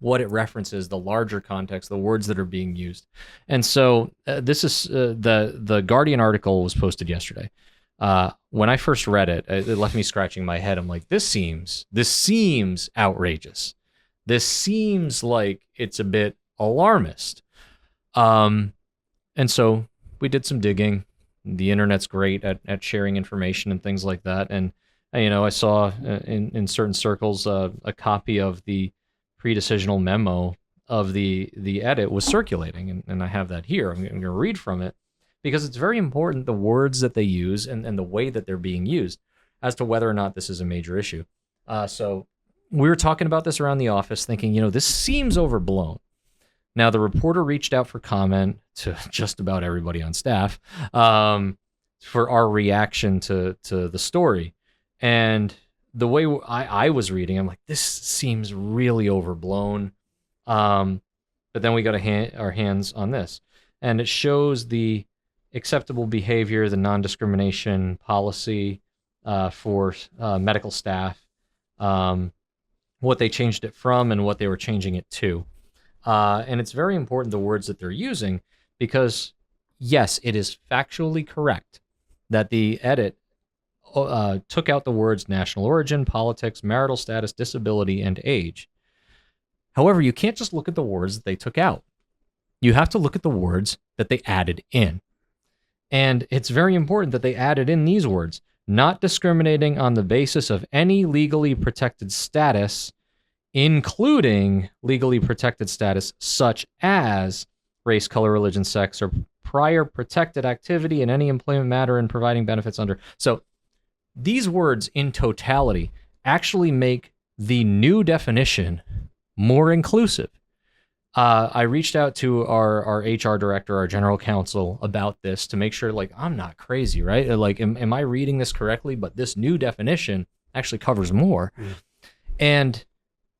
what it references, the larger context, the words that are being used. And so this is the Guardian article was posted yesterday. When I first read it, it left me scratching my head. I'm like, this seems outrageous. This seems like it's a bit alarmist. And so we did some digging. The internet's great at sharing information and things like that. And I saw in certain circles a copy of the pre-decisional memo of the edit was circulating, and I have that here. I'm going to read from it because it's very important, the words that they use and the way that they're being used as to whether or not this is a major issue. So we were talking about this around the office thinking, this seems overblown. Now, the reporter reached out for comment to just about everybody on staff for our reaction to the story. And the way I was reading, I'm like, this seems really overblown. But then we got our hands on this. And it shows the acceptable behavior, the non-discrimination policy for medical staff, what they changed it from and what they were changing it to. And it's very important, the words that they're using, because, yes, it is factually correct that the edit took out the words national origin, politics, marital status, disability, and age. However, you can't just look at the words that they took out. You have to look at the words that they added in. And it's very important that they added in these words, not discriminating on the basis of any legally protected status, including legally protected status such as race, color, religion, sex, or prior protected activity in any employment matter and providing benefits under. So these words in totality actually make the new definition more inclusive. I reached out to our HR director, our general counsel, about this to make sure, I'm not crazy, right? Am I reading this correctly? But this new definition actually covers more. And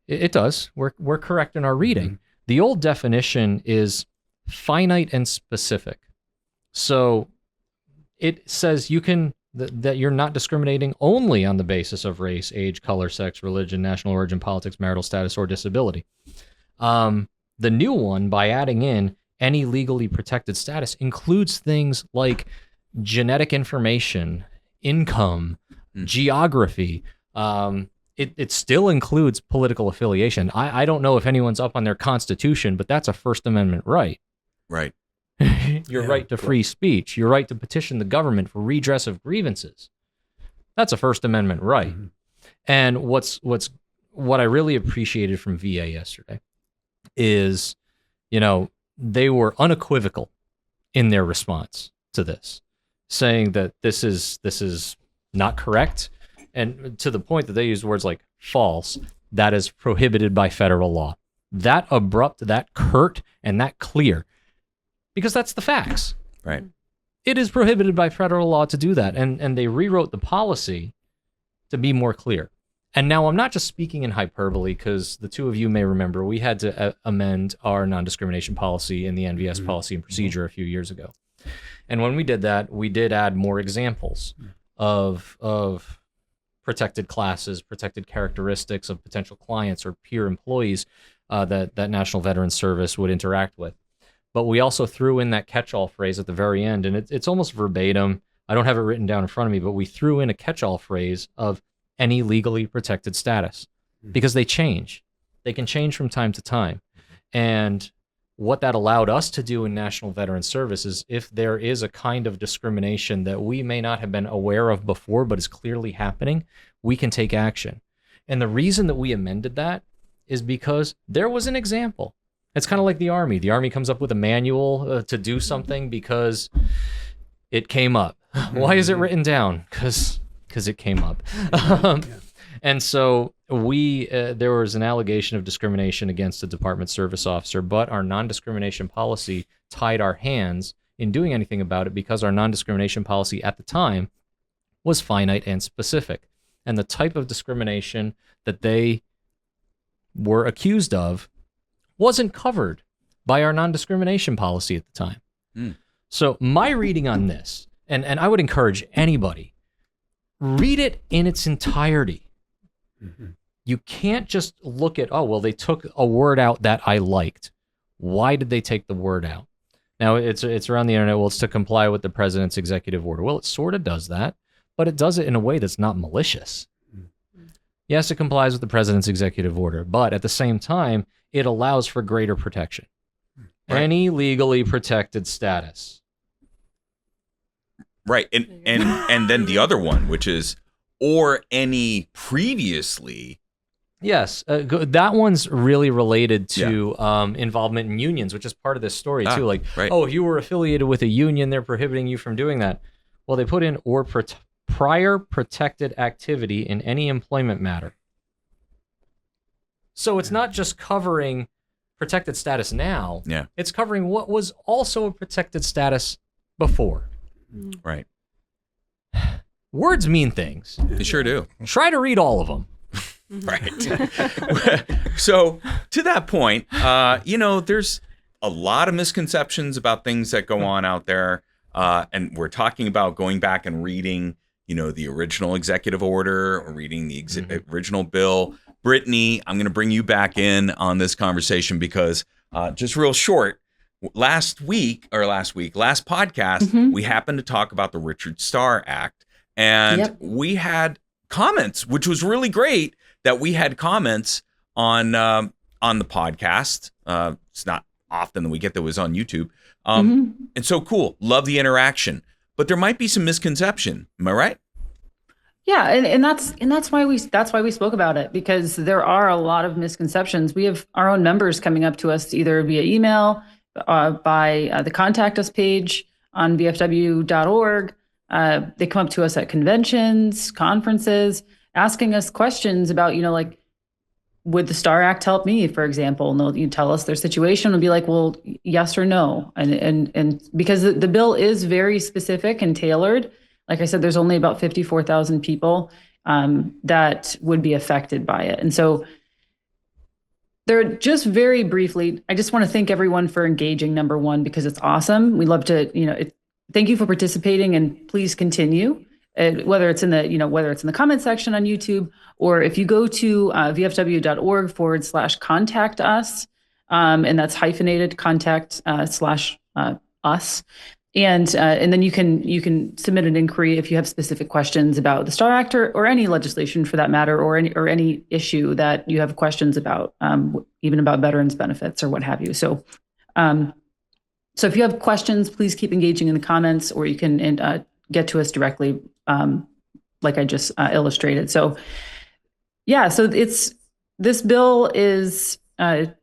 it does. We're correct in our reading. The old definition is finite and specific. So it says that you're not discriminating only on the basis of race, age, color, sex, religion, national origin, politics, marital status, or disability. The new one, by adding in any legally protected status, includes things like genetic information, income, geography. It still includes political affiliation. I don't know if anyone's up on their Constitution, but that's a First Amendment right. Right. Your right to free speech, your right to petition the government for redress of grievances. That's a First Amendment right. And what I really appreciated from VA yesterday is, they were unequivocal in their response to this, saying that this is not correct, and to the point that they used words like false, that is prohibited by federal law. That abrupt, that curt, and that clear. Because that's the facts. Right. It is prohibited by federal law to do that. And they rewrote the policy to be more clear. And now I'm not just speaking in hyperbole, because the two of you may remember we had to amend our non-discrimination policy in the NVS policy and procedure a few years ago. And when we did that, we did add more examples of protected classes, protected characteristics of potential clients or peer employees that National Veterans Service would interact with. But we also threw in that catch-all phrase at the very end, and it's almost verbatim. I don't have it written down in front of me, but we threw in a catch-all phrase of any legally protected status, because they change. They can change from time to time. And what that allowed us to do in National Veterans Service is, if there is a kind of discrimination that we may not have been aware of before but is clearly happening, we can take action. And the reason that we amended that is because there was an example. It's kind of like the Army. The Army comes up with a manual to do something because it came up. Why is it written down? Because it came up. And so there was an allegation of discrimination against a department service officer, but our non-discrimination policy tied our hands in doing anything about it because our non-discrimination policy at the time was finite and specific. And the type of discrimination that they were accused of wasn't covered by our non-discrimination policy at the time. So my reading on this, and I would encourage anybody, read it in its entirety. You can't just look at, oh, well, they took a word out that I liked. Why did they take the word out? Now, it's around the internet, well, it's to comply with the president's executive order. Well, it sort of does that, but it does it in a way that's not malicious. Yes, it complies with the president's executive order, but at the same time, it allows for greater protection. Right. Any legally protected status. Right. And then the other one, which is, or any previously. Yes, that one's really related to involvement in unions, which is part of this story too. Like, oh, if you were affiliated with a union, they're prohibiting you from doing that. Well, they put in or prior protected activity in any employment matter. So it's not just covering protected status now. Yeah. It's covering what was also a protected status before. Right. Words mean things. They sure do. Try to read all of them. Right. So to that point, there's a lot of misconceptions about things that go on out there. And we're talking about going back and reading, the original executive order or reading the original bill. Brittany, I'm going to bring you back in on this conversation because just real short, last podcast, we happened to talk about the Richard Starr Act. And we had comments, which was really great that we had comments on the podcast. It's not often that we get that was on YouTube. And so cool. Love the interaction. But there might be some misconception. Am I right? Yeah, and that's why we spoke about it, because there are a lot of misconceptions. We have our own members coming up to us either via email, by the contact us page on VFW.org. They come up to us at conventions, conferences, asking us questions about, like, would the STAR Act help me, for example? And they'll tell us their situation and be like, well, yes or no. And because the bill is very specific and tailored, like I said, there's only about 54,000 people that would be affected by it. And so they're just very briefly, I just want to thank everyone for engaging, number one, because it's awesome. We love to, thank you for participating, and please continue. Whether it's in the comment section on YouTube, or if you go to vfw.org/contact us, and that's hyphenated contact /us. And then you can submit an inquiry if you have specific questions about the STAR Act or any legislation for that matter, or any issue that you have questions about, even about veterans benefits or what have you. So if you have questions, please keep engaging in the comments, or you can get to us directly, like I just illustrated. So this bill is, I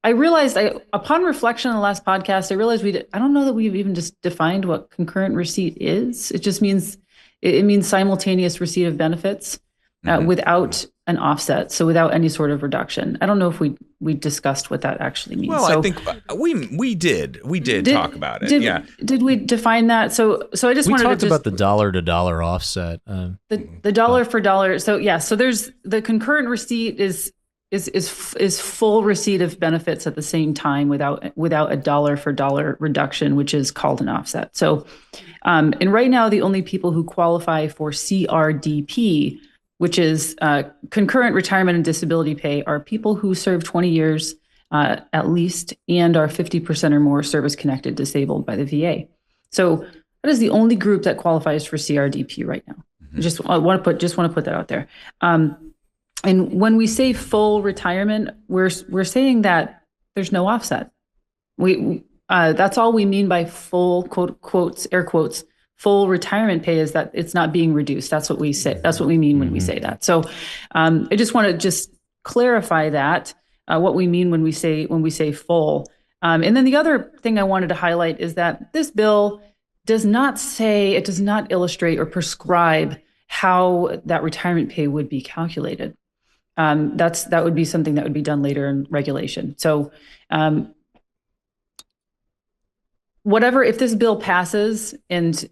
realized upon reflection on the last podcast, I realized I don't know that we've even just defined what concurrent receipt is. It just means, it means simultaneous receipt of benefits without an offset. So without any sort of reduction. I don't know if we discussed what that actually means. Well, I think we did talk about it. Did we define that? So I just wanted to talked about the dollar-to-dollar offset. The dollar for dollar. So so there's the concurrent receipt is full receipt of benefits at the same time without a dollar for dollar reduction, which is called an offset. So, and right now the only people who qualify for CRDP, which is concurrent retirement and disability pay, are people who serve 20 years at least and are 50% or more service-connected disabled by the VA. So that is the only group that qualifies for CRDP right now. Just want to put that out there. And when we say full retirement, we're saying that there's no offset. That's all we mean by full, quotes, air quotes, full retirement pay, is that it's not being reduced. That's what we say. That's what we mean when we say that. So I just want to clarify that, what we mean when we say full. And then the other thing I wanted to highlight is that this bill does not illustrate or prescribe how that retirement pay would be calculated. That would be something that would be done later in regulation. So if this bill passes and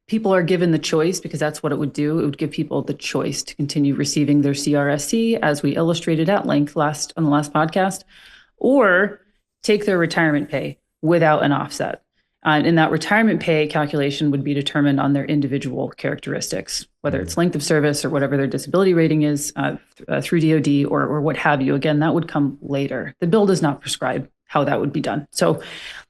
people are given the choice, because that's what it would do, it would give people the choice to continue receiving their CRSC, as we illustrated at length on the last podcast, or take their retirement pay without an offset. And that retirement pay calculation would be determined on their individual characteristics, whether it's length of service or whatever their disability rating is through DOD or what have you. Again, that would come later. The bill does not prescribe how that would be done. So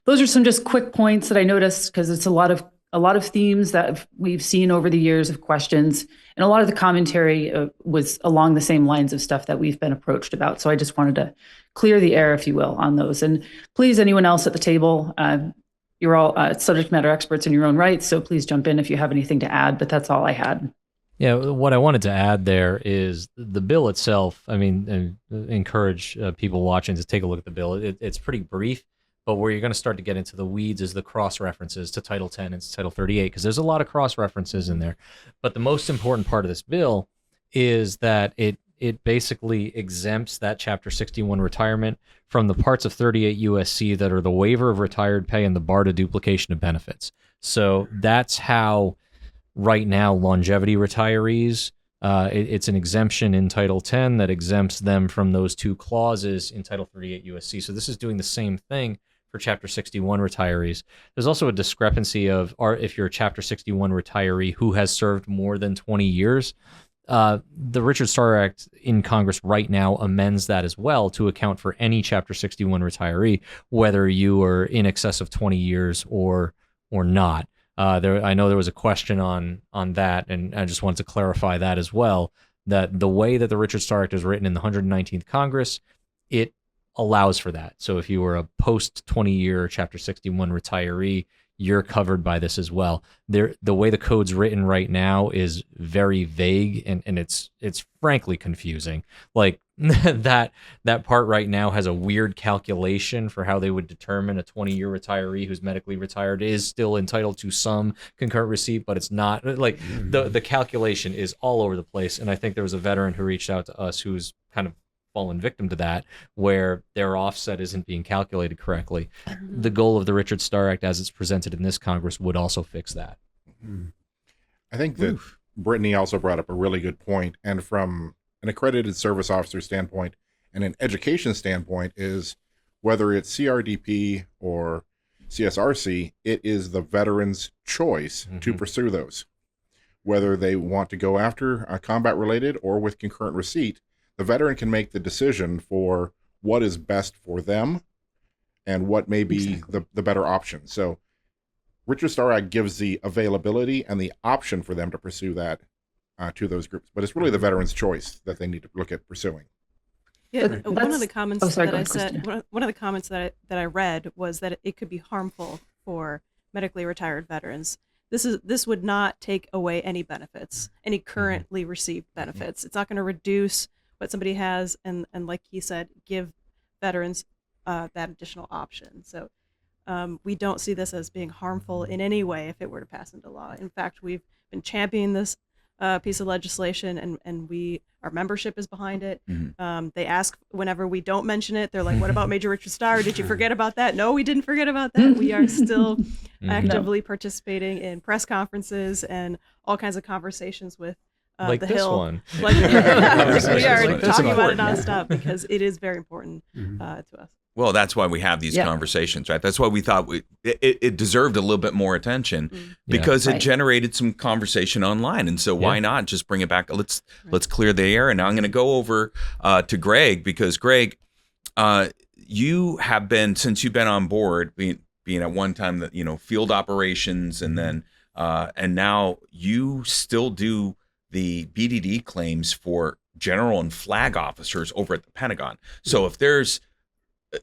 those are some just quick points that I noticed, because it's a lot of themes that we've seen over the years of questions, and a lot of the commentary was along the same lines of stuff that we've been approached about. So I just wanted to clear the air, if you will, on those. And please, anyone else at the table, you're all subject matter experts in your own rights, so please jump in if you have anything to add, but that's all I had. Yeah, what I wanted to add there is the bill itself. I mean, encourage people watching to take a look at the bill. It's pretty brief, but where you're going to start to get into the weeds is the cross-references to Title 10 and to Title 38, because there's a lot of cross-references in there. But the most important part of this bill is that it basically exempts that Chapter 61 retirement from the parts of 38 USC that are the waiver of retired pay and the bar to duplication of benefits. So that's how right now longevity retirees, it's an exemption in Title 10 that exempts them from those two clauses in Title 38 USC. So this is doing the same thing for Chapter 61 retirees. There's also a discrepancy if you're a Chapter 61 retiree who has served more than 20 years, the Richard Starr Act in Congress right now amends that as well to account for any Chapter 61 retiree, whether you are in excess of 20 years or not. I know there was a question on that, and I just wanted to clarify that as well, that the way that the Richard Starr Act is written in the 119th Congress, it allows for that. So if you were a post-20-year Chapter 61 retiree, you're covered by this as well. The way the code's written right now is very vague, and it's frankly confusing. Like that part right now has a weird calculation for how they would determine a 20-year retiree who's medically retired is still entitled to some concurrent receipt, but it's not. Like the calculation is all over the place. And I think there was a veteran who reached out to us who's kind of fallen victim to that, where their offset isn't being calculated correctly. The goal of the Richard Starr Act as it's presented in this Congress would also fix that. I think that Brittany also brought up a really good point, and from an accredited service officer standpoint and an education standpoint, is whether it's CRDP or CSRC, it is the veteran's choice to pursue those. Whether they want to go after combat related or with concurrent receipt, the veteran can make the decision for what is best for them and what may be the better option. So Richard Starr Act gives the availability and the option for them to pursue that to those groups. But it's really the veteran's choice that they need to look at pursuing. Yeah, one of the comments that I read was that it could be harmful for medically retired veterans. This would not take away any benefits, any currently received benefits. It's not going to reduce what somebody has, and like he said, give veterans that additional option. So we don't see this as being harmful in any way if it were to pass into law. In fact, we've been championing this piece of legislation, and our membership is behind it. They ask whenever we don't mention it, they're like, what about Major Richard Starr? Did you forget about that? No, we didn't forget about that. We are still actively participating in press conferences and all kinds of conversations with like the this Hill. one. We are talking about it nonstop because it is very important to us. Well, that's why we have these conversations, right? That's why we thought it deserved a little bit more attention because it generated some conversation online. And so why not just bring it back? Let's clear the air. And now I'm going to go over to Gregg, because Gregg, you have been, since you've been on board, being at one time the field operations, and then and now you still do the BDD claims for general and flag officers over at the Pentagon. So if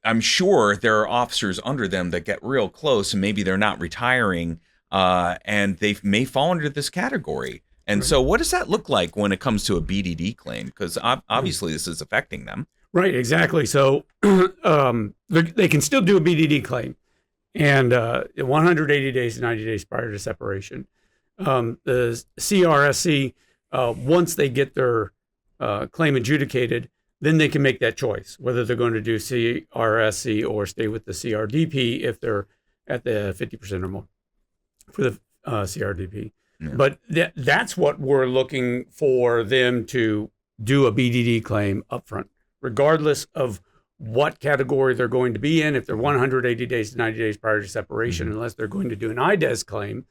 I'm sure there are officers under them that get real close and maybe they're not retiring and they may fall under this category. And so what does that look like when it comes to a BDD claim? Because obviously this is affecting them. Right, exactly. So they can still do a BDD claim. And 180 days to 90 days prior to separation. The CRSC, once they get their claim adjudicated, then they can make that choice, whether they're going to do CRSC or stay with the CRDP if they're at the 50% or more for the CRDP. Yeah. But that's what we're looking for them to do a BDD claim upfront, regardless of what category they're going to be in. If they're 180 days to 90 days prior to separation, unless they're going to do an IDES claim,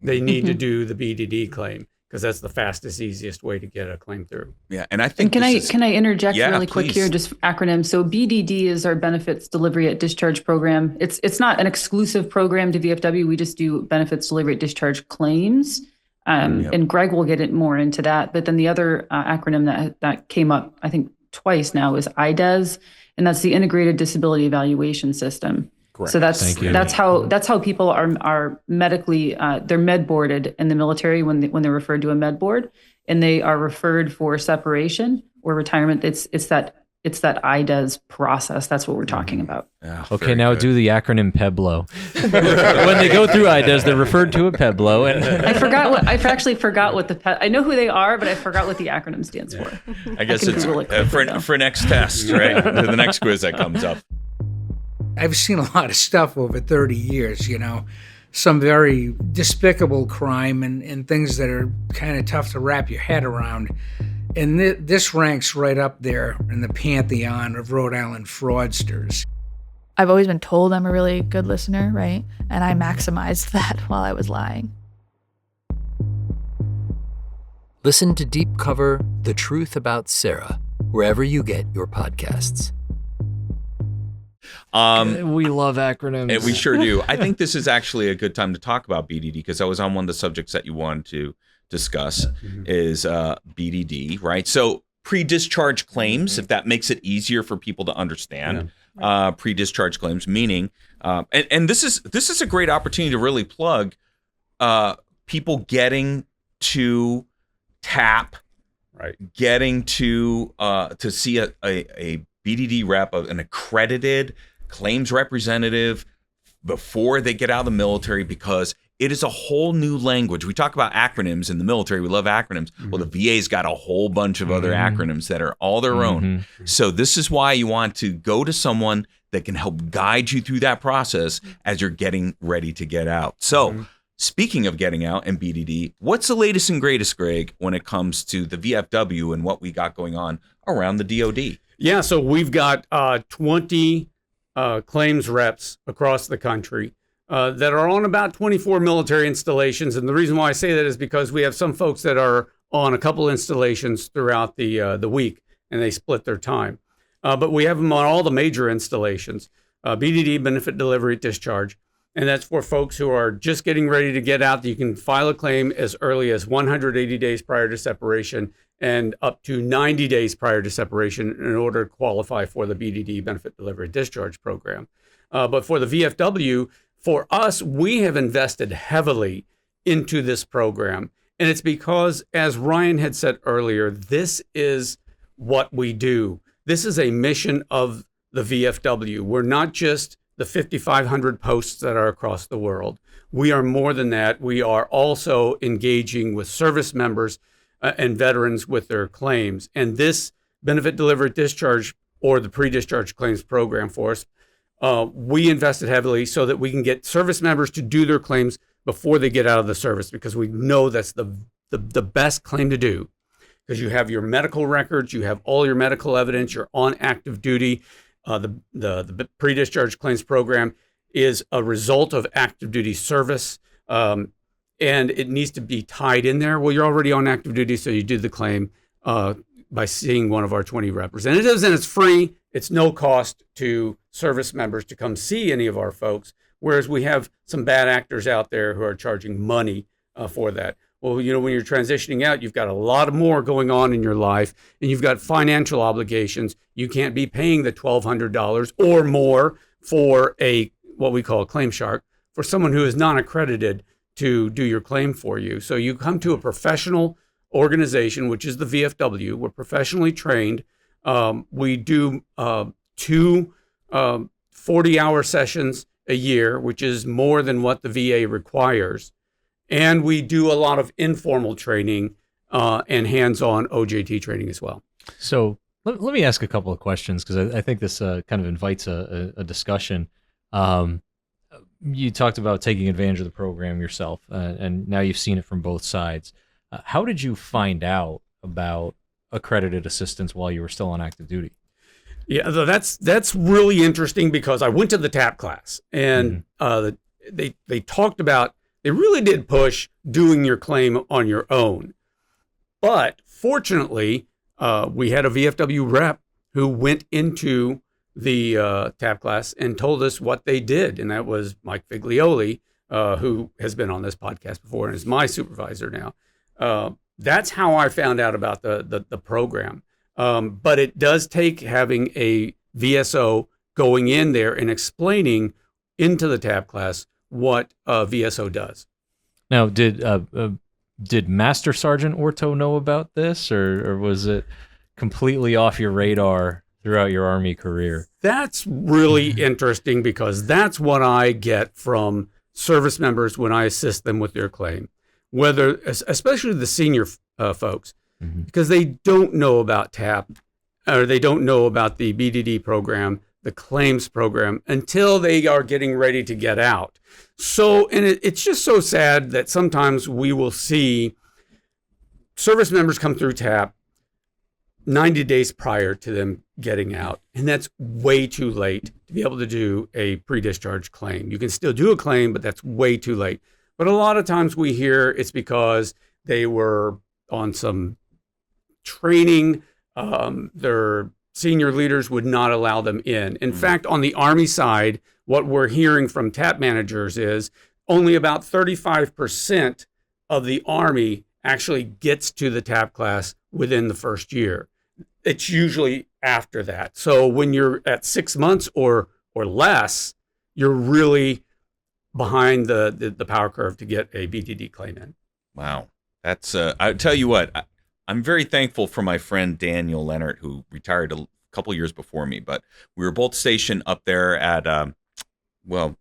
they need to do the BDD claim, because that's the fastest, easiest way to get a claim through. Yeah, and I think can I interject really quick please. here, just acronym. So BDD is our Benefits Delivery at Discharge program. It's not an exclusive program to VFW. We just do benefits delivery at discharge claims. And Gregg will get it more into that. But then the other acronym that came up, I think twice now, is IDES, and that's the Integrated Disability Evaluation System. Correct. So that's how people are medically they're med boarded in the military when they're referred to a med board, and they are referred for separation or retirement. It's that IDES process. That's what we're talking about. Yeah, okay, now do the acronym PEBLO. When they go through IDES, they're referred to a PEBLO. And I actually forgot what I know who they are, but I forgot what the acronym stands for. I guess it's for next test, right? The next quiz that comes up. I've seen a lot of stuff over 30 years, some very despicable crime and things that are kind of tough to wrap your head around. And this ranks right up there in the pantheon of Rhode Island fraudsters. I've always been told I'm a really good listener, right? And I maximized that while I was lying. Listen to Deep Cover The Truth About Sarah, wherever you get your podcasts. We love acronyms. We sure do. I think this is actually a good time to talk about BDD, because that was on one of the subjects that you wanted to discuss is BDD, right? So pre-discharge claims, if that makes it easier for people to understand, pre-discharge claims, meaning, and this is a great opportunity to really plug people getting to TAP, right? Getting to see a BDD rep, an accredited claims representative before they get out of the military, because it is a whole new language. We talk about acronyms in the military. We love acronyms. Well, the VA's got a whole bunch of other acronyms that are all their own. So this is why you want to go to someone that can help guide you through that process as you're getting ready to get out. So speaking of getting out and BDD, what's the latest and greatest, Gregg, when it comes to the VFW and what we got going on around the DOD? Yeah, so we've got 20 claims reps across the country that are on about 24 military installations. And the reason why I say that is because we have some folks that are on a couple installations throughout the week, and they split their time. But we have them on all the major installations, BDD, benefit delivery at discharge. And that's for folks who are just getting ready to get out. You can file a claim as early as 180 days prior to separation and up to 90 days prior to separation in order to qualify for the BDD, benefit delivery discharge program. But for the VFW, for us, we have invested heavily into this program. And it's because, as Ryan had said earlier, this is what we do. This is a mission of the VFW. We're not just the 5,500 posts that are across the world. We are more than that. We are also engaging with service members and veterans with their claims. And this benefit delivery discharge, or the pre-discharge claims program for us, we invested heavily so that we can get service members to do their claims before they get out of the service, because we know that's the best claim to do, because you have your medical records, you have all your medical evidence, you're on active duty. The pre-discharge claims program is a result of active duty service, and it needs to be tied in there. Well, you're already on active duty, so you do the claim by seeing one of our 20 representatives, and it's free. It's no cost to service members to come see any of our folks, whereas we have some bad actors out there who are charging money for that. Well, when you're transitioning out, you've got a lot more going on in your life, and you've got financial obligations. You can't be paying the $1,200 or more for what we call a claim shark, for someone who is non-accredited to do your claim for you. So you come to a professional organization, which is the VFW. We're professionally trained. We do 2 40-hour sessions a year, which is more than what the VA requires. And we do a lot of informal training and hands-on OJT training as well. So let me ask a couple of questions, because I think this kind of invites a discussion. You talked about taking advantage of the program yourself, and now you've seen it from both sides. How did you find out about accredited assistance while you were still on active duty? Yeah, so that's really interesting, because I went to the TAP class, and they talked about, they really did push doing your claim on your own. But fortunately, we had a VFW rep who went into the TAP class and told us what they did, and that was Mike Figlioli, who has been on this podcast before and is my supervisor now. That's how I found out about the program. But it does take having a VSO going in there and explaining into the TAP class what a VSO does. Now, did Master Sergeant Orto know about this, or was it completely off your radar throughout your Army career? That's really interesting, because that's what I get from service members when I assist them with their claim, whether, especially the senior folks, because they don't know about TAP, or they don't know about the BDD program, the claims program, until they are getting ready to get out. So, and it's just so sad that sometimes we will see service members come through TAP 90 days prior to them getting out, and that's way too late to be able to do a pre-discharge claim. You can still do a claim, but that's way too late. But a lot of times we hear it's because they were on some training, their senior leaders would not allow them in. In fact, on the Army side, what we're hearing from TAP managers is only about 35% of the Army actually gets to the TAP class within the first year. It's usually after that. So when you're at 6 months or less, you're really behind the power curve to get a BDD claim in. Wow. That's, I tell you what, I'm very thankful for my friend Daniel Leonard, who retired a couple years before me, but we were both stationed up there at, in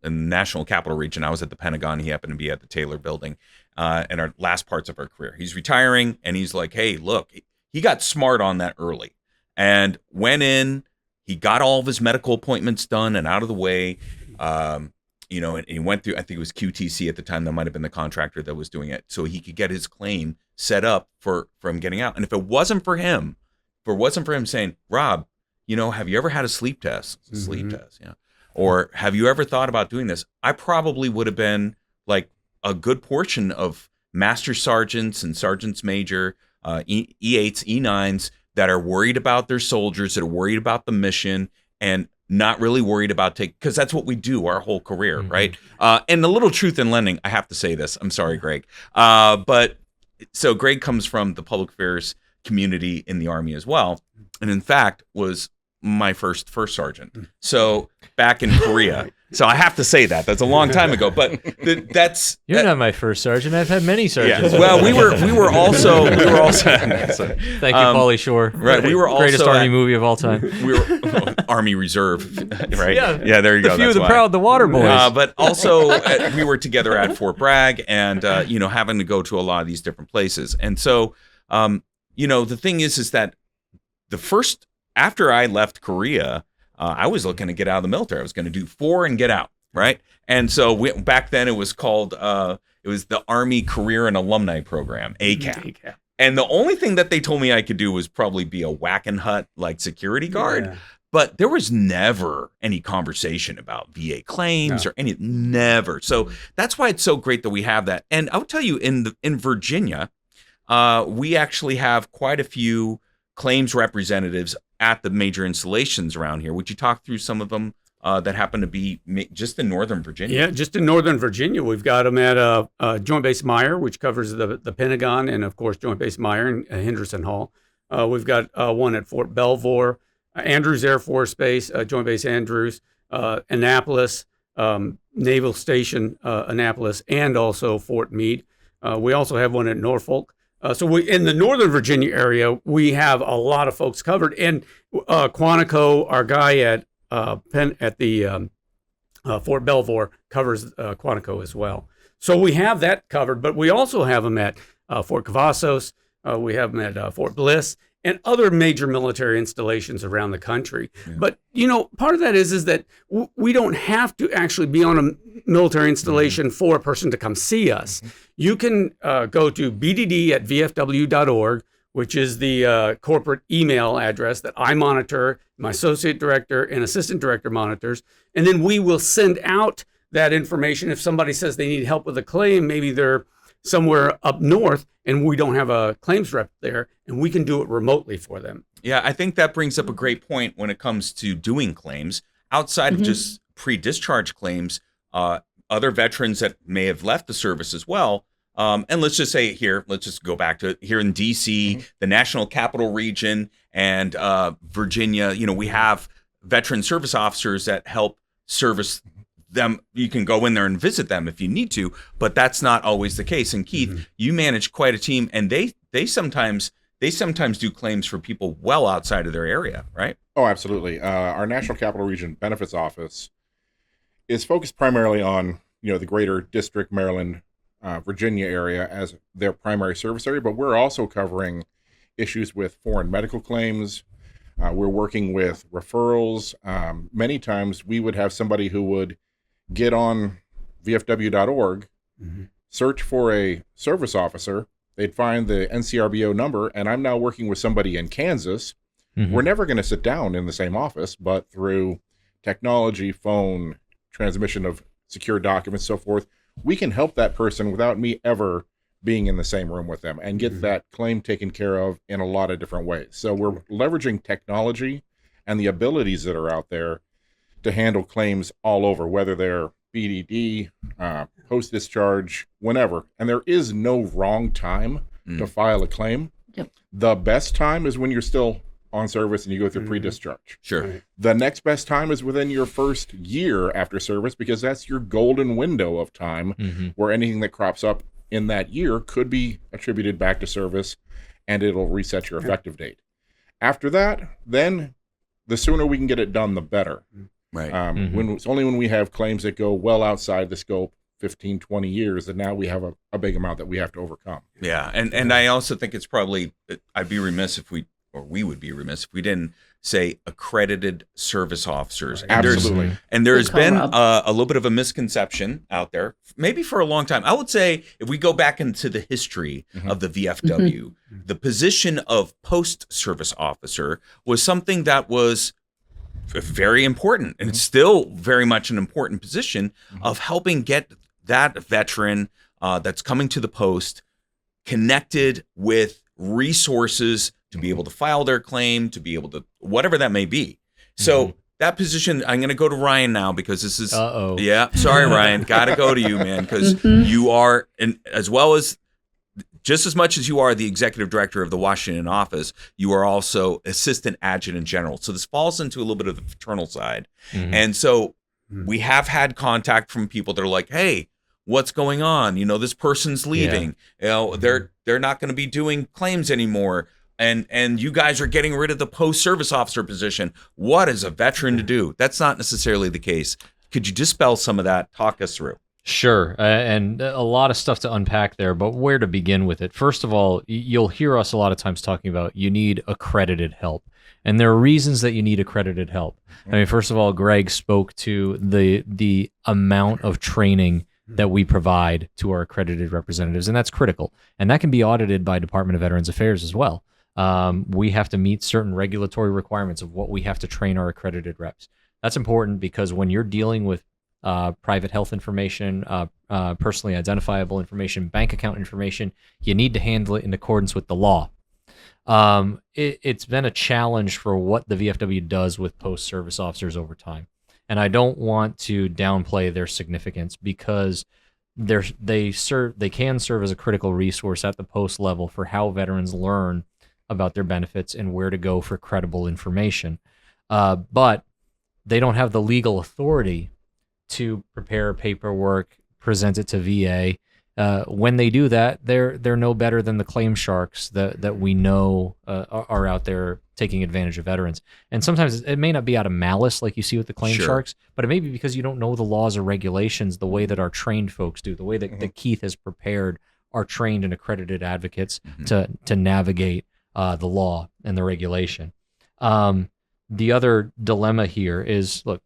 the National Capital Region. I was at the Pentagon. He happened to be at the Taylor Building in our last parts of our career. He's retiring, and he's like, hey, look, he got smart on that early and went in. He got all of his medical appointments done and out of the way. And he went through, I think it was QTC at the time. That might have been the contractor that was doing it, so he could get his claim set up for him getting out. And if it wasn't for him saying, Rob, have you ever had a sleep test? Sleep test, yeah. Or have you ever thought about doing this? I probably would have been like a good portion of master sergeants and sergeants major, E8s, E9s that are worried about their soldiers, that are worried about the mission, and not really worried about because that's what we do our whole career, right? And the little truth in lending, I have to say this. I'm sorry, Gregg. But so Gregg comes from the public affairs community in the Army as well, and in fact was my first sergeant. So back in Korea. So I have to say that. That's a long time ago, but You're not my first sergeant. I've had many sergeants. Yeah. Well, we were also Thank you, Pauly Shore. Right. We were also greatest Army movie of all time. We were Army Reserve, right? Yeah, there you go. The few, that's the why. proud, the water boys. But also we were together at Fort Bragg, and having to go to a lot of these different places. And so the thing is that after I left Korea, I was looking to get out of the military. I was going to do 4 and get out, right? And so back then it was called, it was the Army Career and Alumni Program, ACAP. And the only thing that they told me I could do was probably be a whack and hut like security guard. Yeah. But there was never any conversation about VA claims or any, never. So that's why it's so great that we have that. And I'll tell you, in Virginia, we actually have quite a few claims representatives at the major installations around here. Would you talk through some of them that happen to be just in Northern Virginia? Yeah, just in Northern Virginia. We've got them at Joint Base Meyer, which covers the Pentagon, and of course Joint Base Meyer and Henderson Hall. We've got one at Fort Belvoir, Andrews Air Force Base, Joint Base Andrews, Annapolis, Naval Station Annapolis, and also Fort Meade. We also have one at Norfolk. So we, in the Northern Virginia area, we have a lot of folks covered. And Quantico, our guy at the Fort Belvoir covers Quantico as well. So we have that covered, but we also have them at Fort Cavazos. We have them at Fort Bliss and other major military installations around the country. Yeah. But, part of that is that we don't have to actually be on a military installation for a person to come see us. You can go to bdd@vfw.org, which is the corporate email address that I monitor, my associate director and assistant director monitors, and then we will send out that information. If somebody says they need help with a claim, maybe they're somewhere up north and we don't have a claims rep there, and we can do it remotely for them. Yeah, I think that brings up a great point when it comes to doing claims. Outside of just pre-discharge claims, other veterans that may have left the service as well, and let's just say here, let's just go back to it. Here in D.C., the National Capital Region, and Virginia, we have veteran service officers that help service them. You can go in there and visit them if you need to, but that's not always the case. And Keith, you manage quite a team, and they sometimes do claims for people well outside of their area, right? Oh, absolutely. Our National Capital Region Benefits Office is focused primarily on the greater District, Maryland, Virginia area as their primary service area, but we're also covering issues with foreign medical claims. We're working with referrals. Many times we would have somebody who would get on VFW.org, search for a service officer. They'd find the NCRBO number, and I'm now working with somebody in Kansas. We're never going to sit down in the same office, but through technology, phone, transmission of secure documents, so forth, we can help that person without me ever being in the same room with them and get that claim taken care of in a lot of different ways. So we're leveraging technology and the abilities that are out there to handle claims all over, whether they're BDD, post-discharge, whenever. And there is no wrong time to file a claim. Yep. The best time is when you're still on service and you go through pre-discharge. Sure. Right. The next best time is within your first year after service, because that's your golden window of time where anything that crops up in that year could be attributed back to service, and it'll reset your effective date. After that, then the sooner we can get it done, the better. Right. It's only when we have claims that go well outside the scope, 15, 20 years, that now we have a big amount that we have to overcome. Yeah. And I also think it's probably, we would be remiss if we didn't say accredited service officers. Right. Absolutely. And there's been a little bit of a misconception out there, maybe for a long time. I would say if we go back into the history of the VFW, the position of post-service officer was something that was very important, and it's still very much an important position of helping get that veteran that's coming to the post connected with resources to be able to file their claim, to be able to, whatever that may be. So that position, I'm going to go to Ryan now, because this is, yeah, sorry, Ryan, got to go to you, man, because you are, and as well as, just as much as you are the executive director of the Washington office, you are also assistant adjutant general. So this falls into a little bit of the fraternal side. And so we have had contact from people that are like, hey, what's going on? This person's leaving. They're not going to be doing claims anymore. And you guys are getting rid of the post-service officer position. What is a veteran to do? That's not necessarily the case. Could you dispel some of that? Talk us through. Sure, and a lot of stuff to unpack there, but where to begin with it? First of all, you'll hear us a lot of times talking about you need accredited help, and there are reasons that you need accredited help. I mean, first of all, Gregg spoke to the amount of training that we provide to our accredited representatives, and that's critical, and that can be audited by Department of Veterans Affairs as well. We have to meet certain regulatory requirements of what we have to train our accredited reps. That's important because when you're dealing with private health information, personally identifiable information, bank account information, you need to handle it in accordance with the law. It's been a challenge for what the VFW does with post-service officers over time. And I don't want to downplay their significance, because they can serve as a critical resource at the post level for how veterans learn about their benefits and where to go for credible information. But they don't have the legal authority to prepare paperwork, present it to VA, When they do that, they're no better than the claim sharks that we know are out there taking advantage of veterans. And sometimes it may not be out of malice like you see with the claim sharks, but it may be because you don't know the laws or regulations the way that our trained folks do, the way that Keith has prepared our trained and accredited advocates to navigate the law and the regulation. The other dilemma here is, look,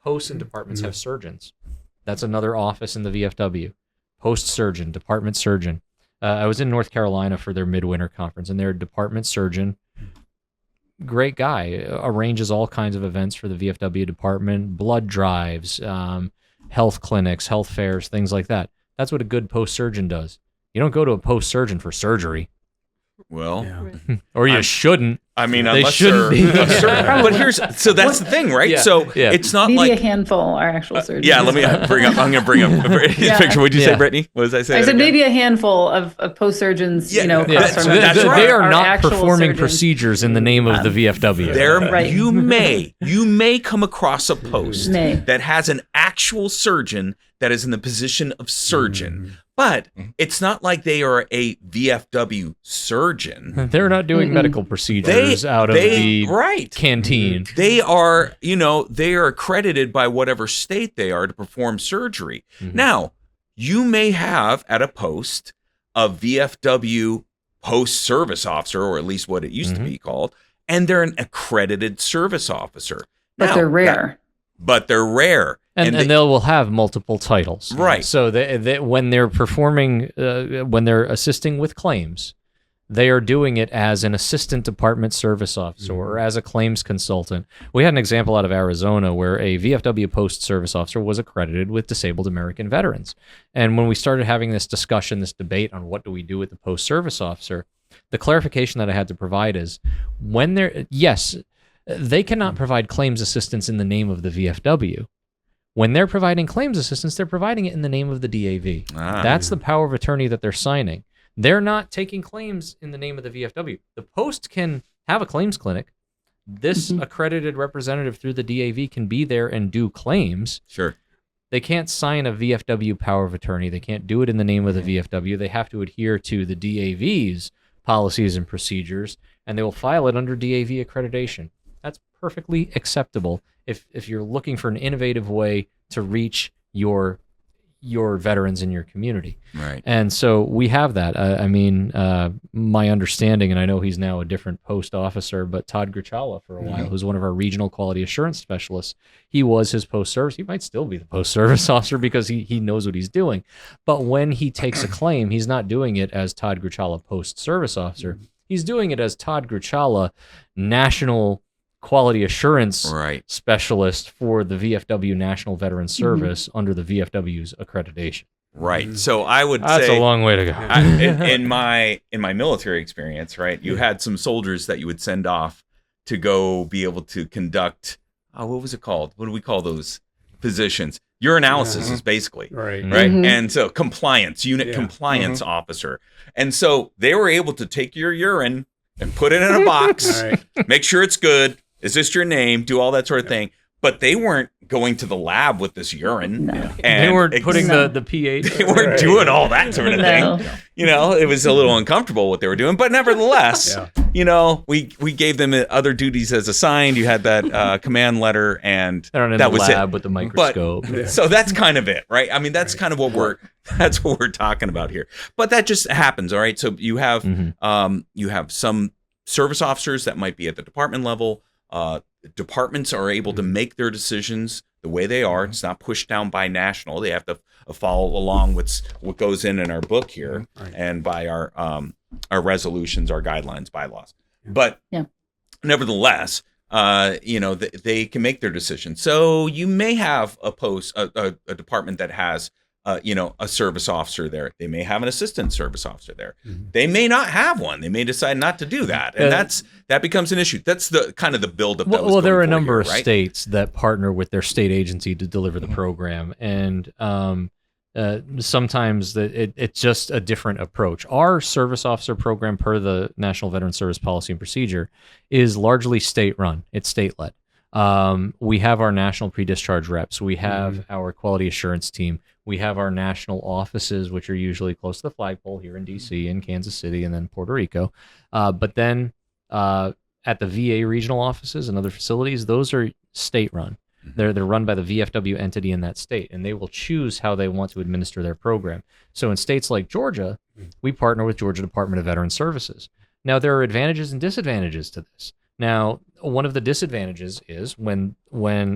posts and departments have surgeons. That's another office in the VFW. Post surgeon, department surgeon. I was in North Carolina for their midwinter conference, and their department surgeon, great guy, arranges all kinds of events for the VFW department, blood drives, health clinics, health fairs, things like that. That's what a good post surgeon does. You don't go to a post surgeon for surgery. Well, or you shouldn't. I mean, They unless shouldn't they're be. but that's the thing, right? Yeah. So Yeah. it's not Maybe like a handful are actual surgeons. yeah. Let me bring up. I'm going to bring up his picture. What did you say, Brittany? What did I say? I that said again? maybe a handful of post surgeons. Yeah, You know, yeah. across our That's country right. They are not actual performing surgeons. procedures in the name of the VFW. There, Right. you may come across a post May. that has an actual surgeon that is in the position of surgeon, but it's not like they are a VFW surgeon. They're not doing medical procedures out of the canteen. They are, they are accredited by whatever state they are to perform surgery. Now, you may have at a post a VFW post service officer, or at least what it used to be called, and they're an accredited service officer. But Now, they're rare. But they're rare. And they will have multiple titles. Right. So they, when they're performing, when they're assisting with claims, they are doing it as an assistant department service officer or as a claims consultant. We had an example out of Arizona where a VFW post service officer was accredited with disabled American veterans. And when we started having this discussion, this debate on what do we do with the post service officer, the clarification that I had to provide is when they're, yes, they cannot provide claims assistance in the name of the VFW. When they're providing claims assistance, they're providing it in the name of the DAV. That's the power of attorney that they're signing. They're not taking claims in the name of the VFW. The post can have a claims clinic. This accredited representative through the DAV can be there and do claims. Sure. They can't sign a VFW power of attorney. They can't do it in the name of the VFW. They have to adhere to the DAV's policies and procedures, and they will file it under DAV accreditation. That's perfectly acceptable if you're looking for an innovative way to reach your veterans in your community. Right. And so we have that. My understanding, and I know he's now a different post officer, but Todd Gruchala for a while, who's one of our regional quality assurance specialists, he was his post service. He might still be the post service officer because he knows what he's doing. But when he takes a claim, he's not doing it as Todd Gruchala post service officer. He's doing it as Todd Gruchala national quality assurance specialist for the VFW National Veteran Service under the VFW's accreditation. Right. So I would say that's a long way to go. in my military experience, right, you had some soldiers that you would send off to go be able to conduct, what was it called? What do we call those positions? Urinalysis is basically. Right. And so unit compliance officer. And so they were able to take your urine and put it in a box, make sure it's good. Is this your name? Do all that sort of thing. But they weren't going to the lab with this urine. No. And they weren't putting the pH. They weren't doing all that sort of thing. It was a little uncomfortable what they were doing. But nevertheless, we gave them other duties as assigned. You had that command letter, and that was lab it. with the microscope. But, so that's kind of it, right? I mean, that's kind of what we're talking about here. But that just happens, all right? So you have some service officers that might be at the department level. Departments are able to make their decisions the way they are. It's not pushed down by national. They have to follow along with what goes in our book here and by our resolutions, our guidelines, bylaws. But nevertheless, they can make their decisions. So you may have a department that has a service officer there. They may have an assistant service officer there. They may not have one. They may decide not to do that, and that becomes an issue. That's the kind of the buildup. Well, there are a number of states that partner with their state agency to deliver the program, and sometimes it's just a different approach. Our service officer program, per the National Veteran Service Policy and Procedure, is largely state-run. It's state-led. We have our national pre-discharge reps. We have our quality assurance team. We have our national offices, which are usually close to the flagpole here in D.C., in Kansas City, and then Puerto Rico. But then at the VA regional offices and other facilities, those are state-run. They're run by the VFW entity in that state, and they will choose how they want to administer their program. So in states like Georgia, we partner with Georgia Department of Veterans Services. Now, there are advantages and disadvantages to this. Now, one of the disadvantages is when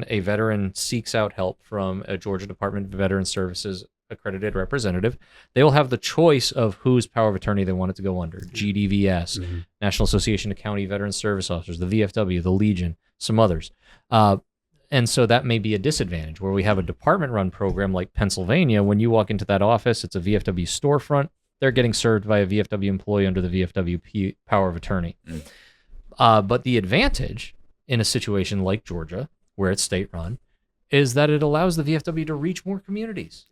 a veteran seeks out help from a Georgia Department of Veterans Services accredited representative, they will have the choice of whose power of attorney they want it to go under. GDVS, National Association of County Veterans Service Officers, the VFW, the Legion, some others. And so that may be a disadvantage where we have a department-run program like Pennsylvania. When you walk into that office, it's a VFW storefront. They're getting served by a VFW employee under the VFW power of attorney. But the advantage in a situation like Georgia, where it's state-run, is that it allows the VFW to reach more communities.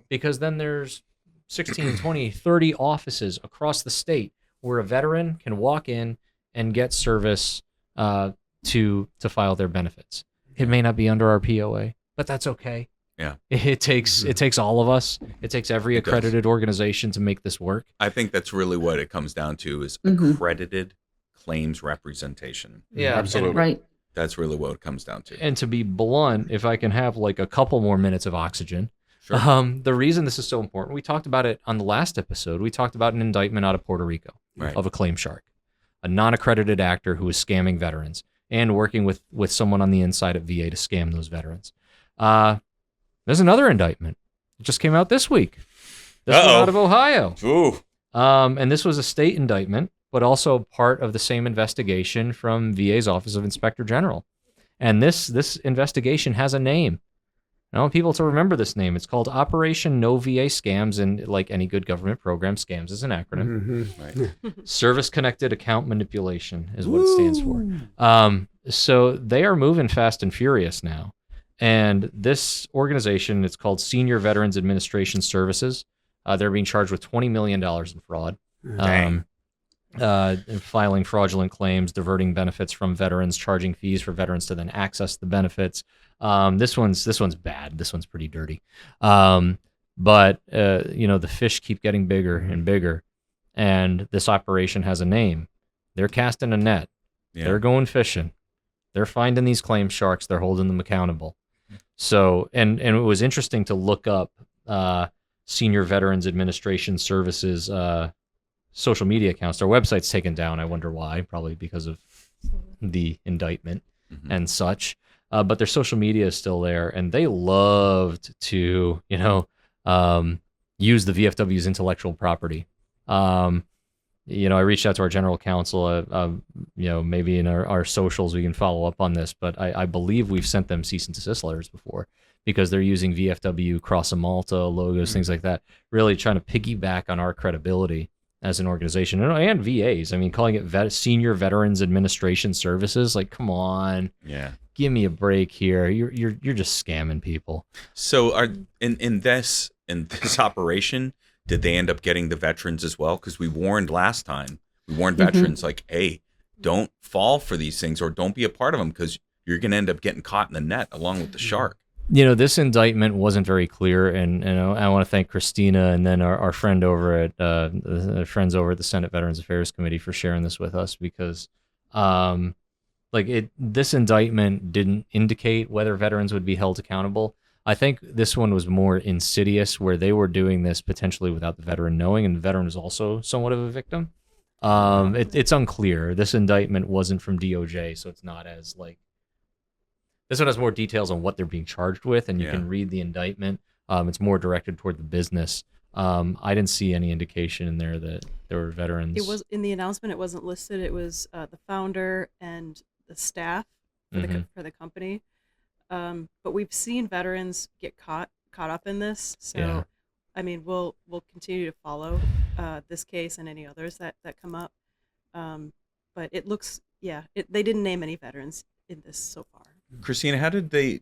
Because then there's 16, 20, 30 offices across the state where a veteran can walk in and get service to file their benefits. It may not be under our POA, but that's okay. Yeah. It takes all of us. It takes every accredited organization to make this work. I think that's really what it comes down to is accredited claims representation. Yeah, absolutely. Right. That's really what it comes down to. And to be blunt, if I can have like a couple more minutes of oxygen, Sure. The reason this is so important, we talked about it on the last episode. We talked about an indictment out of Puerto Rico of a claim shark, a non-accredited actor who was scamming veterans and working with someone on the inside at VA to scam those veterans. There's another indictment. It just came out this week. This one out of Ohio. Ooh. And this was a state indictment, but also part of the same investigation from VA's Office of Inspector General. And this investigation has a name. I want people to remember this name. It's called Operation No VA Scams, and like any good government program, scams is an acronym. Right. Service-connected account manipulation is what it stands for. So they are moving fast and furious now. And this organization, it's called Senior Veterans Administration Services. They're being charged with $20 million in fraud. Filing fraudulent claims, diverting benefits from veterans, charging fees for veterans to then access the benefits. This one's bad. This one's pretty dirty. But the fish keep getting bigger and bigger, and this operation has a name. They're casting a net. Yeah. They're going fishing. They're finding these claim sharks. They're holding them accountable. So, and it was interesting to look up Senior Veterans Administration Services social media accounts. Their website's taken down. I wonder why. Probably because of the indictment and such. But their social media is still there, and they loved to, use the VFW's intellectual property. I reached out to our general counsel. Maybe in our socials we can follow up on this, but I believe we've sent them cease and desist letters before because they're using VFW Cross and Malta logos, things like that, really trying to piggyback on our credibility as an organization and VAs. I mean, calling it Senior Veterans Administration Services, like, come on, give me a break here. You're just scamming people. So, in this operation, did they end up getting the veterans as well? Because we warned last time. We warned veterans like, hey, don't fall for these things or don't be a part of them because you're going to end up getting caught in the net along with the shark. This indictment wasn't very clear, and I want to thank Kristina and then our friend over at friends over at the Senate Veterans Affairs Committee for sharing this with us because, this indictment didn't indicate whether veterans would be held accountable. I think this one was more insidious, where they were doing this potentially without the veteran knowing, and the veteran is also somewhat of a victim. It's unclear. This indictment wasn't from DOJ, so it's not as this one has more details on what they're being charged with, and you can read the indictment. It's more directed toward the business. I didn't see any indication in there that there were veterans. It was in the announcement. It wasn't listed. It was the founder and the staff for the company. But we've seen veterans get caught up in this. So, I mean, we'll continue to follow this case and any others that come up. But it looks, they didn't name any veterans in this so far. Kristina, how did they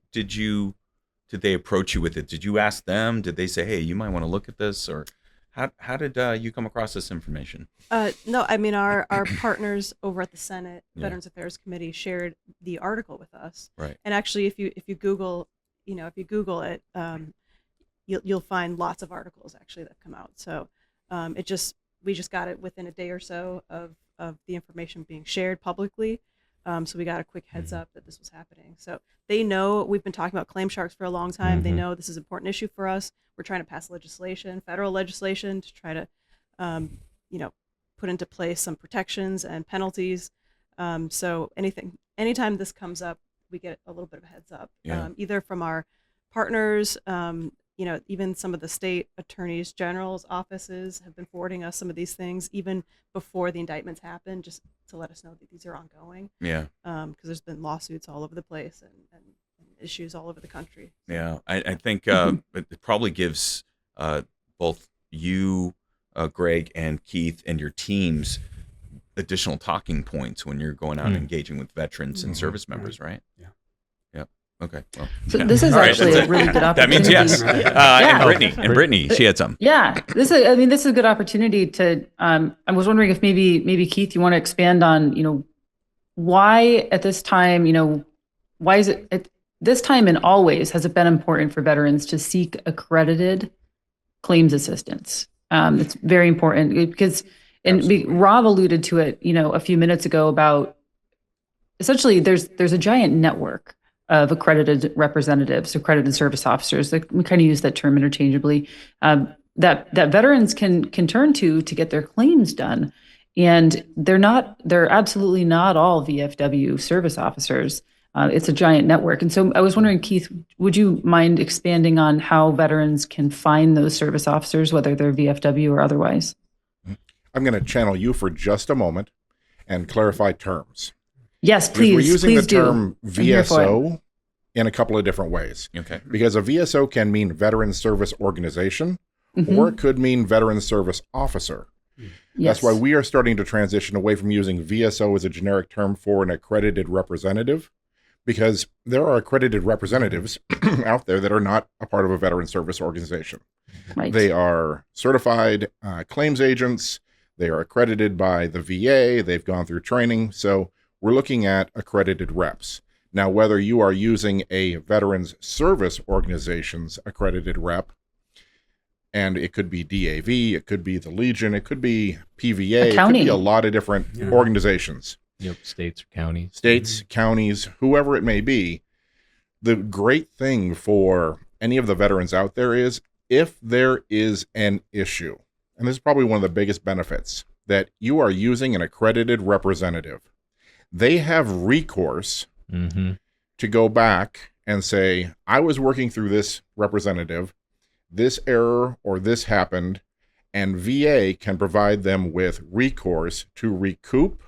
approach you with it? Did you ask them? Did they say, hey, you might want to look at this? Or how did you come across this information? No, I mean, our partners over at the Senate Veterans Affairs Committee shared the article with us. Right. And actually, if you Google it, you'll find lots of articles actually that come out. So we just got it within a day or so of the information being shared publicly. So we got a quick heads up that this was happening. So they know we've been talking about claim sharks for a long time. They know this is an important issue for us. We're trying to pass legislation, federal legislation, to try to, put into place some protections and penalties. So anytime this comes up, we get a little bit of a heads up, either from our partners, even some of the state attorneys general's offices have been forwarding us some of these things even before the indictments happen, just to let us know that these are ongoing. Yeah. Because there's been lawsuits all over the place and issues all over the country. Yeah. I think it probably gives both you, Gregg, and Keith and your teams additional talking points when you're going out and engaging with veterans and service members, right? Yeah. Okay. Well, So this is actually a really good opportunity. That means yes. And Brittany, she had some. Yeah, this is a good opportunity to. I was wondering if maybe Keith, you want to expand on why at this time, why is it at this time and always has it been important for veterans to seek accredited claims assistance? It's very important because, Rob alluded to it, a few minutes ago about essentially there's a giant network of accredited representatives, accredited service officers. We kind of use that term interchangeably. That veterans can turn to get their claims done, and they're absolutely not all VFW service officers. It's a giant network, and so I was wondering, Keith, would you mind expanding on how veterans can find those service officers, whether they're VFW or otherwise? I'm going to channel you for just a moment and clarify terms. Yes, please. We're using please the term VSO in a couple of different ways. Okay. Because a VSO can mean Veteran Service Organization, or it could mean Veteran Service Officer. Yes. That's why we are starting to transition away from using VSO as a generic term for an accredited representative, because there are accredited representatives out there that are not a part of a Veteran Service Organization. Right. They are certified claims agents. They are accredited by the VA. They've gone through training. So we're looking at accredited reps. Now, whether you are using a Veterans Service Organization's accredited rep, and it could be DAV, it could be the Legion, it could be PVA, it could be a lot of different organizations. Yep, states or counties. States, counties, whoever it may be. The great thing for any of the veterans out there is if there is an issue, and this is probably one of the biggest benefits, that you are using an accredited representative. They have recourse to go back and say, I was working through this representative, this error or this happened, and VA can provide them with recourse to recoup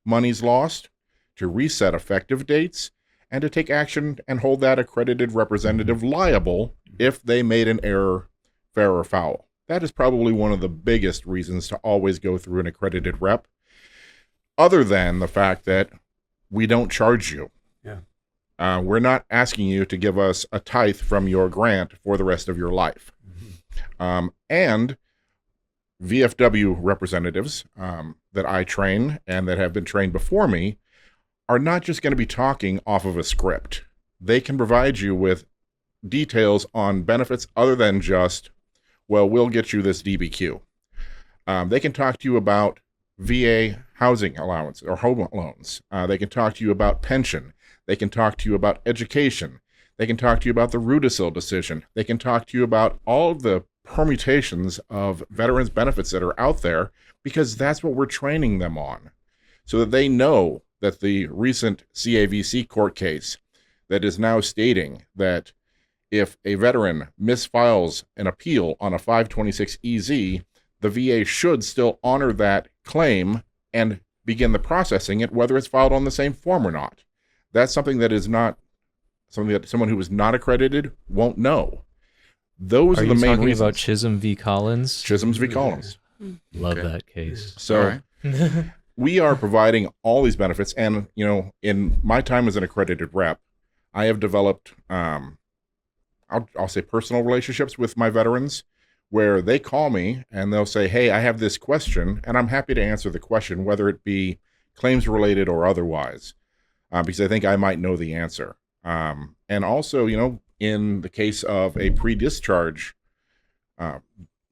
monies lost, to reset effective dates, and to take action and hold that accredited representative liable if they made an error, fair or foul. That is probably one of the biggest reasons to always go through an accredited rep, other than the fact that we don't charge you. Yeah. We're not asking you to give us a tithe from your grant for the rest of your life. And VFW representatives that I train and that have been trained before me are not just going to be talking off of a script. They can provide you with details on benefits other than just, well, we'll get you this DBQ. They can talk to you about VA housing allowance or home loans. They can talk to you about pension. They can talk to you about education. They can talk to you about the Rudisill decision. They can talk to you about all of the permutations of veterans benefits that are out there, because that's what we're training them on, so that they know that the recent CAVC court case that is now stating that if a veteran misfiles an appeal on a 526EZ, the VA should still honor that claim and begin the processing it, whether it's filed on the same form or not. That's something that is not something that someone who is not accredited won't know. Those are the main reasons. Are you talking about Chisholm v. Collins? Chisholm v. Collins. Love that case. So we are providing all these benefits. And, in my time as an accredited rep, I have developed, I'll say personal relationships with my veterans, where they call me and they'll say, hey, I have this question, and I'm happy to answer the question, whether it be claims related or otherwise, because I think I might know the answer. And also, in the case of a pre-discharge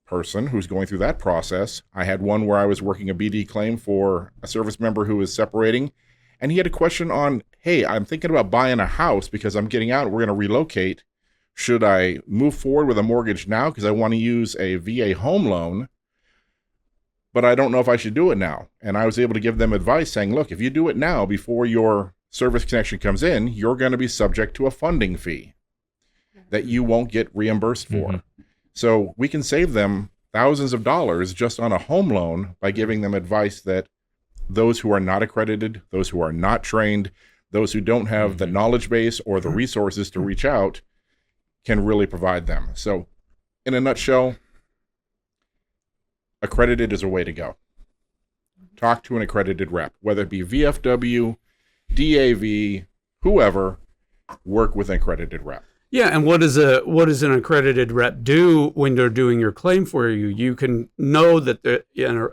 person who's going through that process, I had one where I was working a BD claim for a service member who was separating, and he had a question on, hey, I'm thinking about buying a house because I'm getting out, we're going to relocate. Should I move forward with a mortgage now because I want to use a VA home loan, but I don't know if I should do it now? And I was able to give them advice saying, look, if you do it now before your service connection comes in, you're going to be subject to a funding fee that you won't get reimbursed for. Mm-hmm. So we can save them thousands of dollars just on a home loan by giving them advice that those who are not accredited, those who are not trained, those who don't have the knowledge base or the resources to reach out can really provide them. So in a nutshell, accredited is a way to go. Talk to an accredited rep, whether it be VFW, DAV, whoever, work with an accredited rep. Yeah, and what does an accredited rep do when they're doing your claim for you? You can know that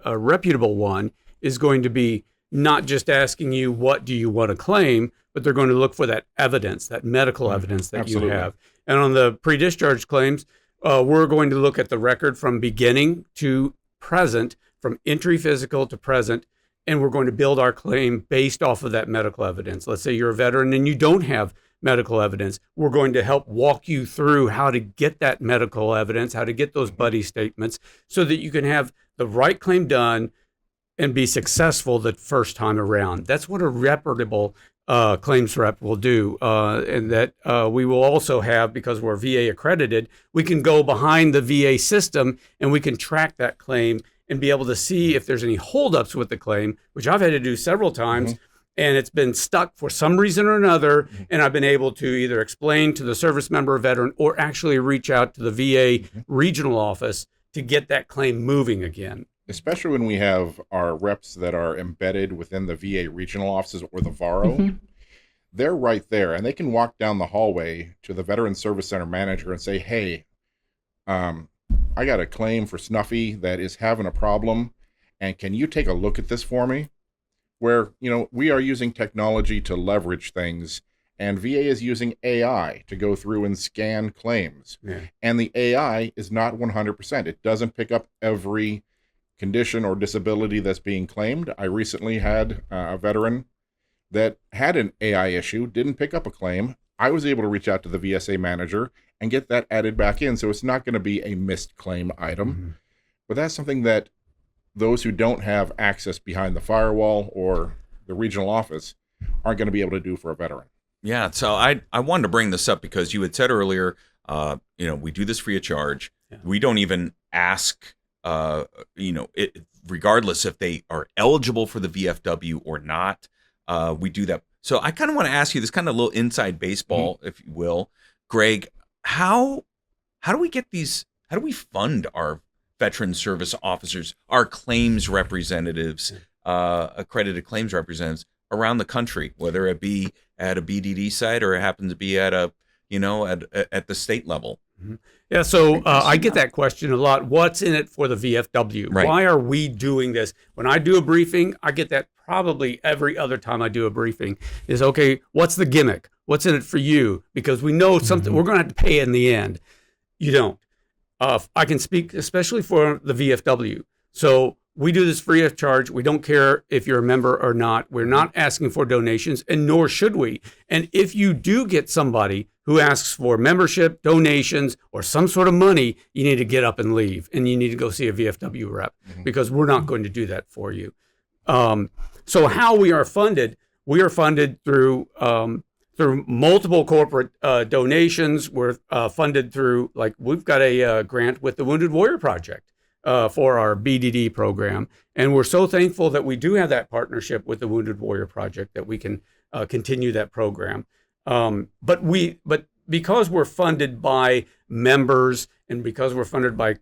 a reputable one is going to be not just asking you what do you want to claim, but they're going to look for that evidence, that medical evidence that Absolutely. You have. And on the pre-discharge claims, we're going to look at the record from beginning to present, from entry physical to present, and we're going to build our claim based off of that medical evidence. Let's say you're a veteran and you don't have medical evidence. We're going to help walk you through how to get that medical evidence, how to get those buddy statements so that you can have the right claim done and be successful the first time around. That's what a reputable claims rep will do. And that we will also have, because we're VA accredited, we can go behind the VA system and we can track that claim and be able to see if there's any holdups with the claim, which I've had to do several times. Mm-hmm. And it's been stuck for some reason or another, and I've been able to either explain to the service member or veteran or actually reach out to the VA regional office to get that claim moving again. Especially when we have our reps that are embedded within the VA regional offices or the VARO. Mm-hmm. They're right there, and they can walk down the hallway to the Veteran Service Center manager and say, hey, I got a claim for Snuffy that is having a problem, and can you take a look at this for me? Where, we are using technology to leverage things, and VA is using AI to go through and scan claims. Yeah. And the AI is not 100%. It doesn't pick up every condition or disability that's being claimed. I recently had a veteran that had an AI issue, didn't pick up a claim. I was able to reach out to the VSA manager and get that added back in, so it's not going to be a missed claim item. Mm-hmm. But that's something that those who don't have access behind the firewall or the regional office aren't going to be able to do for a veteran. Yeah, so I wanted to bring this up because you had said earlier, we do this free of charge. Yeah. We don't even ask, regardless if they are eligible for the VFW or not, we do that. So I kind of want to ask you this kind of little inside baseball, if you will. Gregg, how do we get these, how do we fund our veteran service officers, our claims representatives, accredited claims representatives around the country, whether it be at a BDD site or it happens to be at at the state level? Mm-hmm. Yeah, so I get that question a lot. What's in it for the VFW? Right. Why are we doing this? When I do a briefing, I get that probably every other time I do a briefing is, okay, what's the gimmick? What's in it for you? Because we know something we're going to have to pay in the end. You don't. I can speak especially for the VFW. So we do this free of charge. We don't care if you're a member or not. We're not asking for donations, and nor should we. And if you do get somebody who asks for membership, donations, or some sort of money, you need to get up and leave, and you need to go see a VFW rep because we're not going to do that for you. So how we are funded through multiple corporate donations. We're funded through, we've got a grant with the Wounded Warrior Project for our BDD program. And we're so thankful that we do have that partnership with the Wounded Warrior Project that we can continue that program. But because we're funded by members and because we're funded by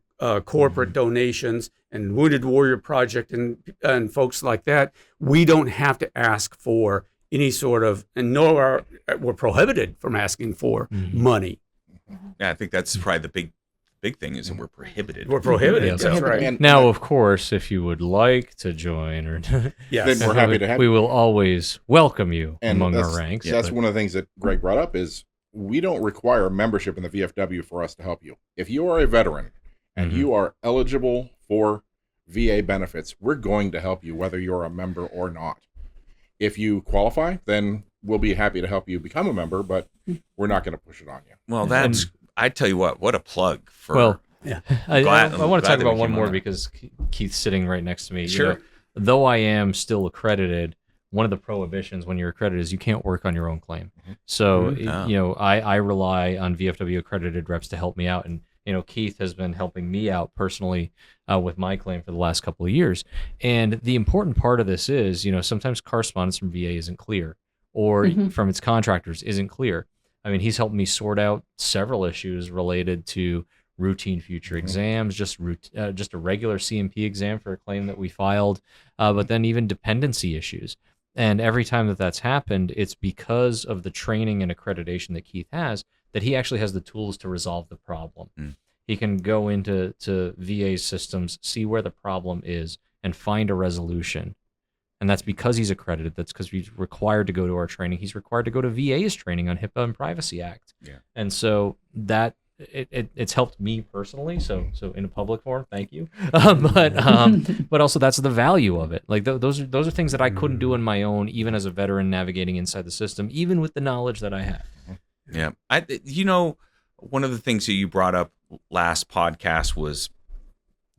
corporate donations and Wounded Warrior Project and folks like that, we don't have to ask for any sort of, and nor we're prohibited from asking for money. Yeah, I think that's probably the big thing is that we're prohibited. We're prohibited. That's right. And now, of course, if you would like to join, or yes, then we're happy to have we will always welcome you among our ranks. That's one of the things that Gregg brought up is we don't require membership in the VFW for us to help you. If you are a veteran and you are eligible for VA benefits, we're going to help you whether you're a member or not. If you qualify, then we'll be happy to help you become a member, but we're not going to push it on you. Well, that's, I tell you what a plug for. Well, Yeah. I want to talk that about we one came more on. because Keith's sitting right next to me. Sure. You know, though I am still accredited, one of the prohibitions when you're accredited is you can't work on your own claim. So, you know, I rely on VFW accredited reps to help me out. And, you know, Keith has been helping me out personally with my claim for the last couple of years. And the important part of this is, you know, sometimes correspondence from VA isn't clear or from its contractors isn't clear. I mean, he's helped me sort out several issues related to routine future exams, just a regular CMP exam for a claim that we filed, but then even dependency issues. And every time that that's happened, it's because of the training and accreditation that Keith has that he actually has the tools to resolve the problem. He can go into VA systems, see where the problem is, and find a resolution. And that's because he's accredited. That's because he's required to go to our training. He's required to go to VA's training on HIPAA and Privacy Act. Yeah. And so that it's helped me personally. So in a public forum, thank you. But also that's the value of it. Like those are things that I couldn't do on my own, even as a veteran navigating inside the system, even with the knowledge that I have. Yeah. You know, one of the things that you brought up last podcast was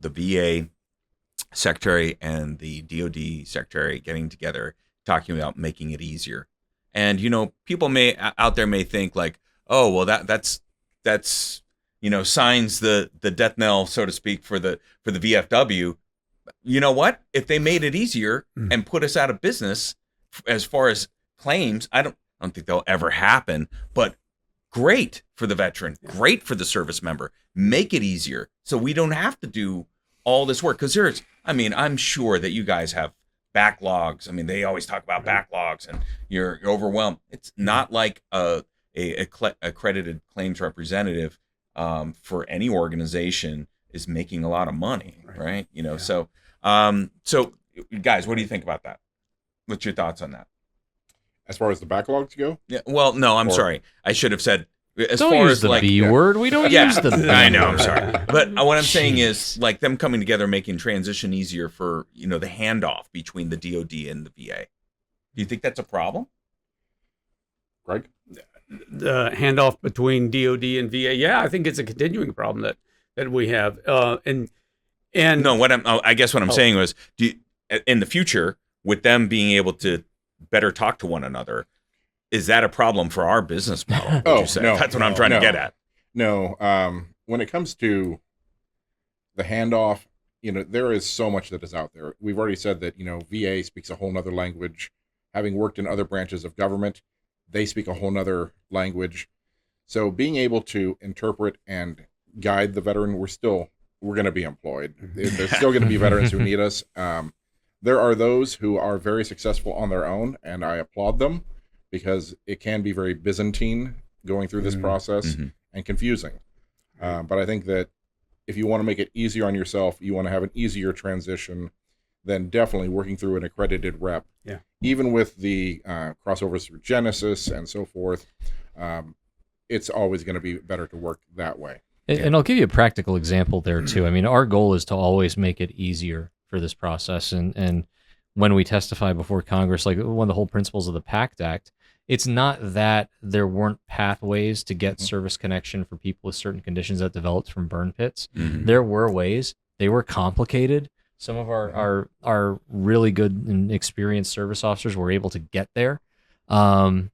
the VA secretary and the DoD secretary getting together, talking about making it easier. And, you know, people out there may think like, oh, well, that's, you know, signs the death knell, so to speak, for the VFW. You know what? If they made it easier and put us out of business as far as claims, I don't think they'll ever happen, but great for the veteran, great for the service member. Make it easier so we don't have to do all this work. Because I'm sure that you guys have backlogs. I mean, they always talk about backlogs and you're overwhelmed. It's not like a accredited claims representative for any organization is making a lot of money, right? You know, so guys, what do you think about that? What's your thoughts on that? As far as the backlogs go? Yeah. Well, no, I'm sorry. I should have said as don't far use as the like B word. We don't use the B I know. word. I'm sorry, but what I'm saying is like them coming together, making transition easier for the handoff between the DoD and the VA. Do you think that's a problem, Gregg? The handoff between DoD and VA. Yeah, I think it's a continuing problem that we have. And no, I guess what I'm saying was, in the future, with them being able to better talk to one another, is that a problem for our business model? No, that's what I'm trying to get at. No, when it comes to the handoff, there is so much that is out there. We've already said that, VA speaks a whole nother language. Having worked in other branches of government, they speak a whole nother language. So being able to interpret and guide the veteran, we're going to be employed. There's still going to be veterans who need us. There are those who are very successful on their own, and I applaud them because it can be very Byzantine going through this process and confusing. But I think that if you want to make it easier on yourself, you want to have an easier transition, then definitely working through an accredited rep. Yeah. Even with the crossovers through Genesis and so forth, it's always going to be better to work that way. And I'll give you a practical example there too. I mean, our goal is to always make it easier for this process. And when we testify before Congress, like one of the whole principles of the PACT Act, it's not that there weren't pathways to get service connection for people with certain conditions that developed from burn pits. There were ways. They were complicated. Some of our really good and experienced service officers were able to get there. But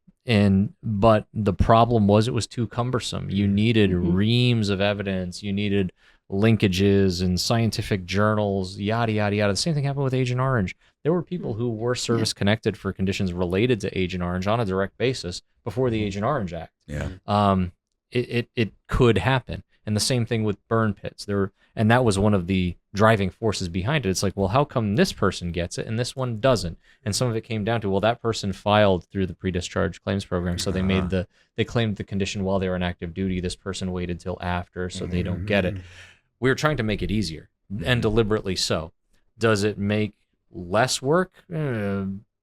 the problem was it was too cumbersome. You needed reams of evidence. You needed linkages and scientific journals, yada, yada, yada. The same thing happened with Agent Orange. There were people who were service connected for conditions related to Agent Orange on a direct basis before the Agent Orange Act. Yeah. It could happen. And the same thing with burn pits. And that was one of the driving forces behind it. It's like, well, how come this person gets it and this one doesn't? And some of it came down to, well, that person filed through the pre-discharge claims program, so they claimed the condition while they were on active duty. This person waited till after, so they don't get it. We were trying to make it easier, and deliberately so. Does it make less work?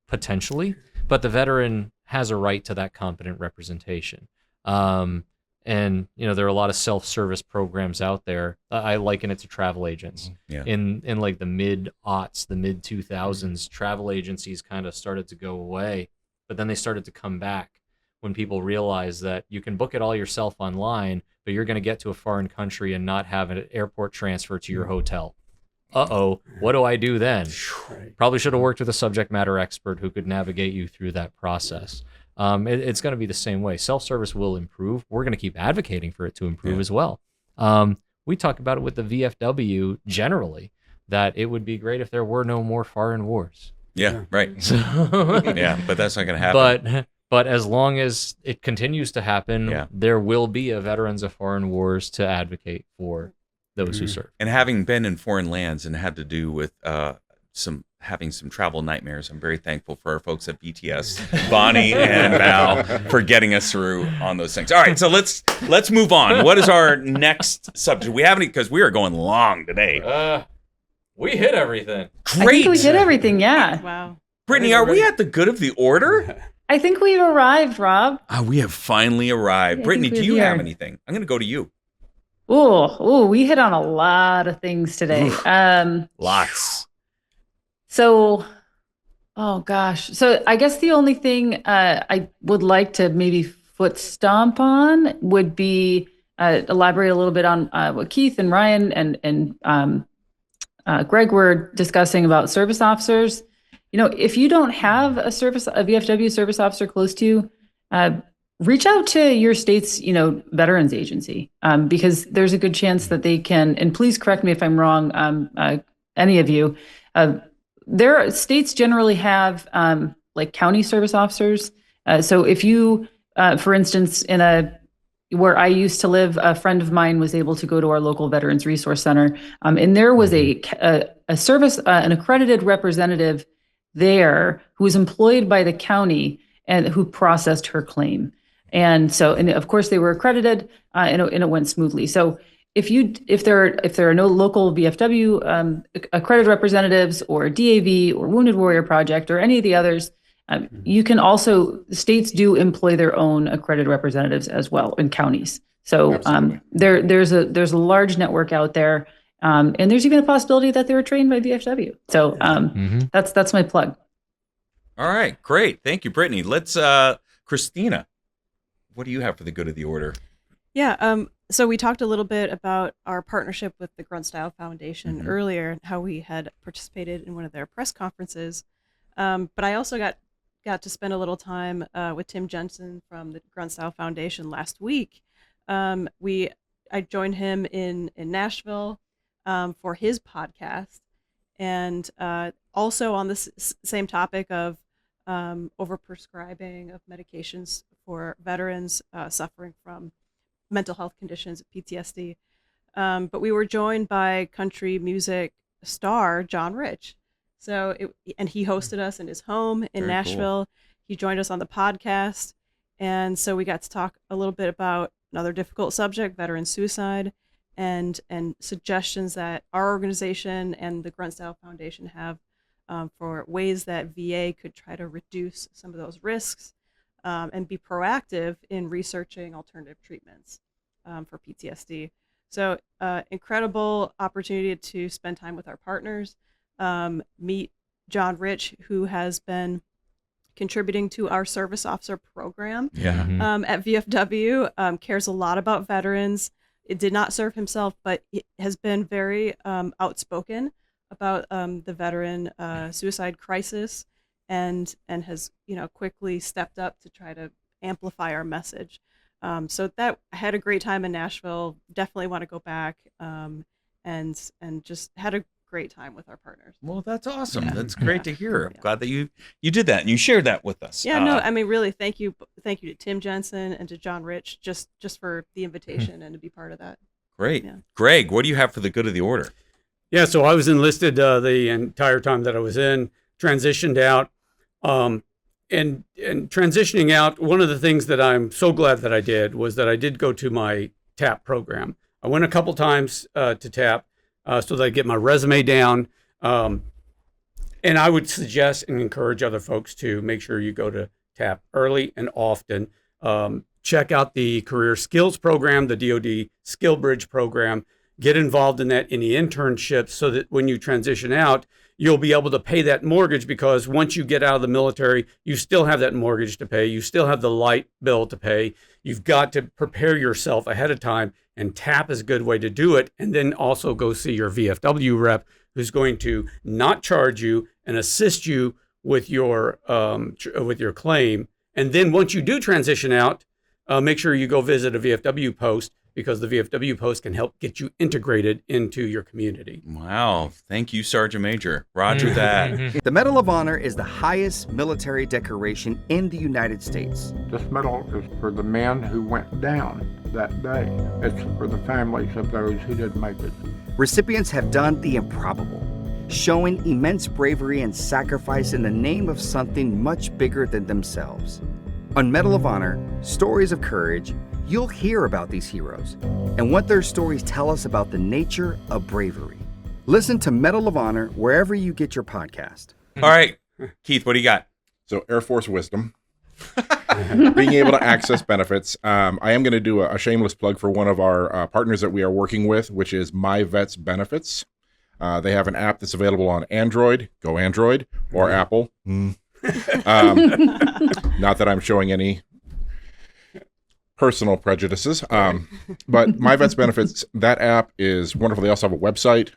Potentially, but the veteran has a right to that competent representation. And there are a lot of self-service programs out there. I liken it to travel agents. Yeah. In like the mid-aughts, the mid-2000s, travel agencies kind of started to go away, but then they started to come back when people realized that you can book it all yourself online, but you're going to get to a foreign country and not have an airport transfer to your hotel. What do I do then? Probably should have worked with a subject matter expert who could navigate you through that process. It's going to be the same way. Self-service will improve. We're going to keep advocating for it to improve as well. We talk about it with the VFW generally, that it would be great if there were no more foreign wars. Yeah, right. So, yeah, but that's not going to happen. But as long as it continues to happen, there will be a Veterans of Foreign Wars to advocate for those who serve. And having been in foreign lands and had to do with having some travel nightmares, I'm very thankful for our folks at BTS, Bonnie and Val, for getting us through on those things. All right, so let's move on. What is our next subject? We haven't, because we are going long today. We hit everything. Great. I think we hit everything, yeah. Wow. Brittany, are we at the good of the order? I think we've arrived, Rob. We have finally arrived. Brittany, do you have anything? I'm going to go to you. Oh, we hit on a lot of things today. Lots. So, oh gosh. So I guess the only thing I would like to maybe foot stomp on would be elaborate a little bit on what Keith and Ryan and Gregg were discussing about service officers. If you don't have a VFW service officer close to you, reach out to your state's, veterans agency, because there's a good chance that they can, and please correct me if I'm wrong, any of you, their states generally have like county service officers. So if you, for instance, where I used to live, a friend of mine was able to go to our local Veterans Resource Center, and there was a service, an accredited representative there who was employed by the county and who processed her claim. And of course they were accredited, and it went smoothly. So if there are no local VFW accredited representatives or DAV or Wounded Warrior Project or any of the others, you can also, states do employ their own accredited representatives as well in counties. So there's a large network out there, and there's even a possibility that they were trained by VFW. So that's my plug. All right, great. Thank you, Brittany. Let's, Kristina, what do you have for the good of the order? Yeah, so we talked a little bit about our partnership with the Grunt Style Foundation earlier, and how we had participated in one of their press conferences. But I also got to spend a little time with Tim Jensen from the Grunt Style Foundation last week. I joined him in Nashville for his podcast, and also on this same topic of overprescribing of medications for veterans suffering from mental health conditions, PTSD. But we were joined by country music star John Rich. And he hosted us in his home in Nashville. Cool. He joined us on the podcast. And so we got to talk a little bit about another difficult subject, veteran suicide, and suggestions that our organization and the Grunt Style Foundation have for ways that VA could try to reduce some of those risks and be proactive in researching alternative treatments for PTSD. So incredible opportunity to spend time with our partners, meet John Rich, who has been contributing to our service officer program at VFW, cares a lot about veterans. It did not serve himself, but it has been very outspoken about the veteran suicide crisis, and has quickly stepped up to try to amplify our message. So that I had a great time in Nashville. Definitely want to go back, and just had a great time with our partners. Well, that's awesome. Yeah. That's great to hear. I'm glad that you did that and you shared that with us. Yeah, no, I mean, really, thank you to Tim Jensen and to John Rich just for the invitation and to be part of that. Great. Yeah. Gregg, what do you have for the good of the order? Yeah, so I was enlisted the entire time that I was in, transitioned out, and transitioning out, one of the things that I'm so glad that I did was that I did go to my TAP program. I went a couple times to TAP so that I get my resume down, and I would suggest and encourage other folks to make sure you go to TAP early and often. check out the Career Skills Program, the DoD Skill Bridge Program. Get involved in that, any internships, so that when you transition out, you'll be able to pay that mortgage, because once you get out of the military, you still have that mortgage to pay. You still have the light bill to pay. You've got to prepare yourself ahead of time, and TAP is a good way to do it. And then also go see your VFW rep, who's going to not charge you and assist you with your claim. And then once you do transition out, make sure you go visit a VFW post, because the VFW post can help get you integrated into your community. Wow. Thank you, Sergeant Major. Roger that. The Medal of Honor is the highest military decoration in the United States. This medal is for the men who went down that day. It's for the families of those who didn't make it. Recipients have done the improbable, showing immense bravery and sacrifice in the name of something much bigger than themselves. On Medal of Honor, Stories of Courage, you'll hear about these heroes and what their stories tell us about the nature of bravery. Listen to Medal of Honor wherever you get your podcast. All right, Keith, what do you got? So Air Force wisdom, being able to access benefits. I am going to do a shameless plug for one of our partners that we are working with, which is My Vets Benefits. They have an app that's available on Android, go Android, or Apple. Not that I'm showing any personal prejudices, but My Vets Benefits, that app is wonderful. They also have a website.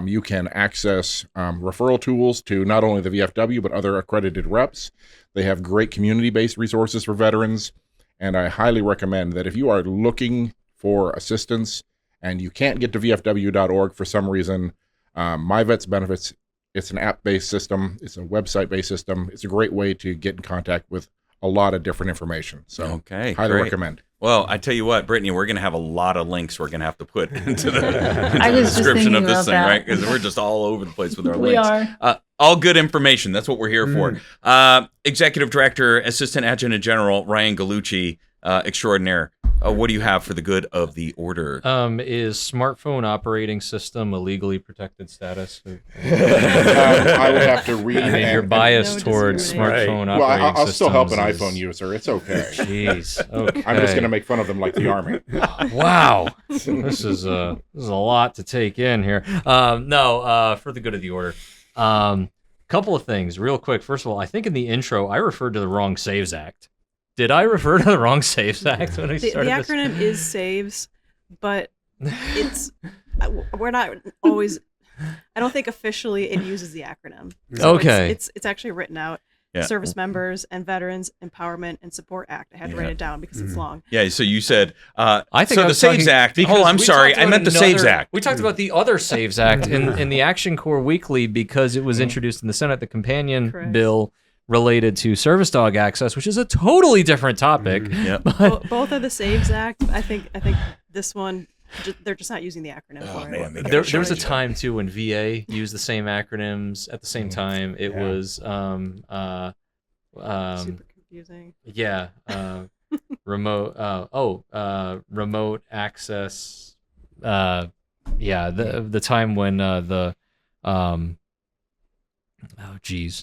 You can access referral tools to not only the VFW, but other accredited reps. They have great community-based resources for veterans, and I highly recommend that if you are looking for assistance and you can't get to VFW.org for some reason, My Vets Benefits, it's an app-based system. It's a website-based system. It's a great way to get in contact with a lot of different information. So okay, highly great. recommend. Well, I tell you what, Brittany, we're going to have a lot of links we're going to have to put into the was description of just this thinking thing, about right? Because we're just all over the place with our We links. are. All good information. That's what we're here for. Executive Director, Assistant Adjutant General Ryan Gallucci, extraordinaire. What do you have for the good of the order? Is smartphone operating system a legally protected status? I would have to read. I mean, you're biased No towards discrimination. smartphone Well, operating I'll still help an systems iPhone user. It's okay. Jeez. Okay. I'm just going to make fun of them like the Army. Wow, this is a lot to take in here. For the good of the order. Couple of things, real quick. First of all, I think in the intro I referred to the wrong Saves Act. Did I refer to the wrong Saves Act when I The started this? acronym is SAVES, but it's we're not always. I don't think officially it uses the acronym. So Okay. it's actually written out. Yeah. Service Members and Veterans Empowerment and Support Act. I had to write it down because it's long. Yeah, so you said, I think so I the was Saves talking- Act. because Oh, I'm we sorry. talked I about meant the Saves another- Act. We talked about the other Saves Act in the Action Corps Weekly because it was introduced in the Senate, the companion Correct. bill related to service dog access, which is a totally different topic. Yep. But Both are the SAVES Act. I think this one they're just not using the acronym Oh, for man, it. they there was a time too when VA used the same acronyms at the same time. It Yeah. was Super confusing. yeah, remote remote access. The time when the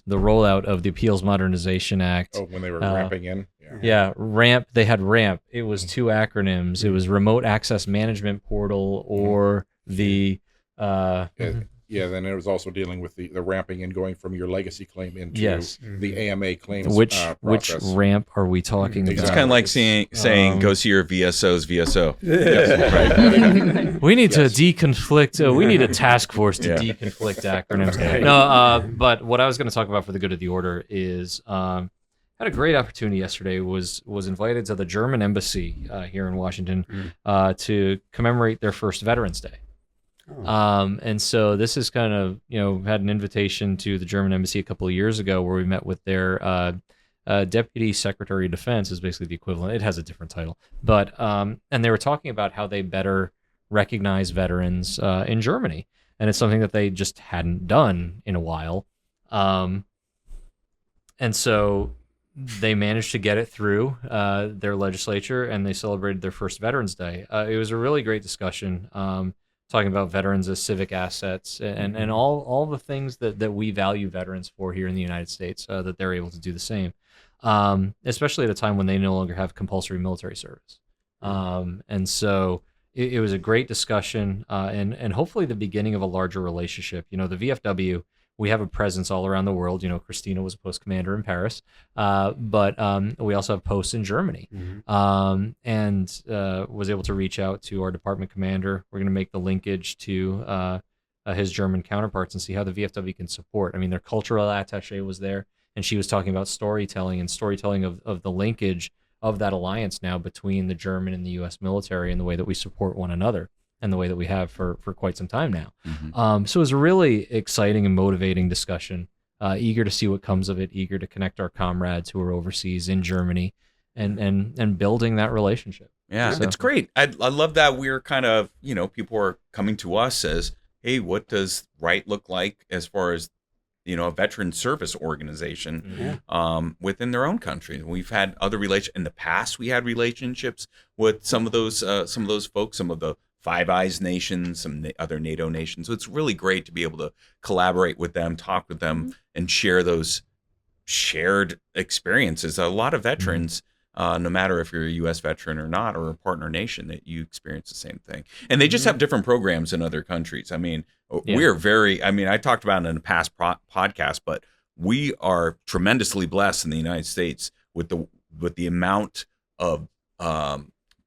rollout of the Appeals Modernization Act. Oh, when they were ramping in. Yeah, RAMP. They had RAMP. It was two acronyms. It was Remote Access Management Portal or the. Then it was also dealing with the ramping and going from your legacy claim into Yes. the AMA claims Which process. ramp are we talking Exactly. It's about? kind of like saying go see your VSO's VSO. We need to deconflict. We need a task force to Yeah. deconflict acronyms. But what I was going to talk about for the good of the order is had a great opportunity yesterday. Was invited to the German embassy here in Washington to commemorate their first Veterans Day. And so this is kind of, had an invitation to the German embassy a couple of years ago where we met with their Deputy Secretary of Defense is basically the equivalent. It has a different title, but and they were talking about how they better recognize veterans in Germany, and it's something that they just hadn't done in a while. And so they managed to get it through their legislature, and they celebrated their first Veterans Day. It was a really great discussion. Talking about veterans as civic assets and all the things that we value veterans for here in the United States, that they're able to do the same. especially at a time when they no longer have compulsory military service. And so it was a great discussion, and hopefully the beginning of a larger relationship. The VFW, we have a presence all around the world. Kristina was a post commander in Paris, but we also have posts in Germany, and was able to reach out to our department commander. We're going to make the linkage to his German counterparts and see how the VFW can support. I mean, their cultural attaché was there, and she was talking about storytelling of the linkage of that alliance now between the German and the U.S. military, and the way that we support one another, and the way that we have for quite some time now. So it was a really exciting and motivating discussion. Eager to see what comes of it, eager to connect our comrades who are overseas in Germany, and building that relationship. Yeah, So- it's great. I love that we're kind of, people are coming to us as, hey, what does right look like as far as, a veteran service organization within their own country. We've had other in the past. We had relationships with some of those folks, some of the Five Eyes nations, some other NATO nations. So it's really great to be able to collaborate with them, talk with them, and share those shared experiences. A lot of veterans, no matter if you're a U.S. veteran or not, or a partner nation, that you experience the same thing. And they just have different programs in other countries. I mean, we're I talked about it in a past podcast, but we are tremendously blessed in the United States with the amount of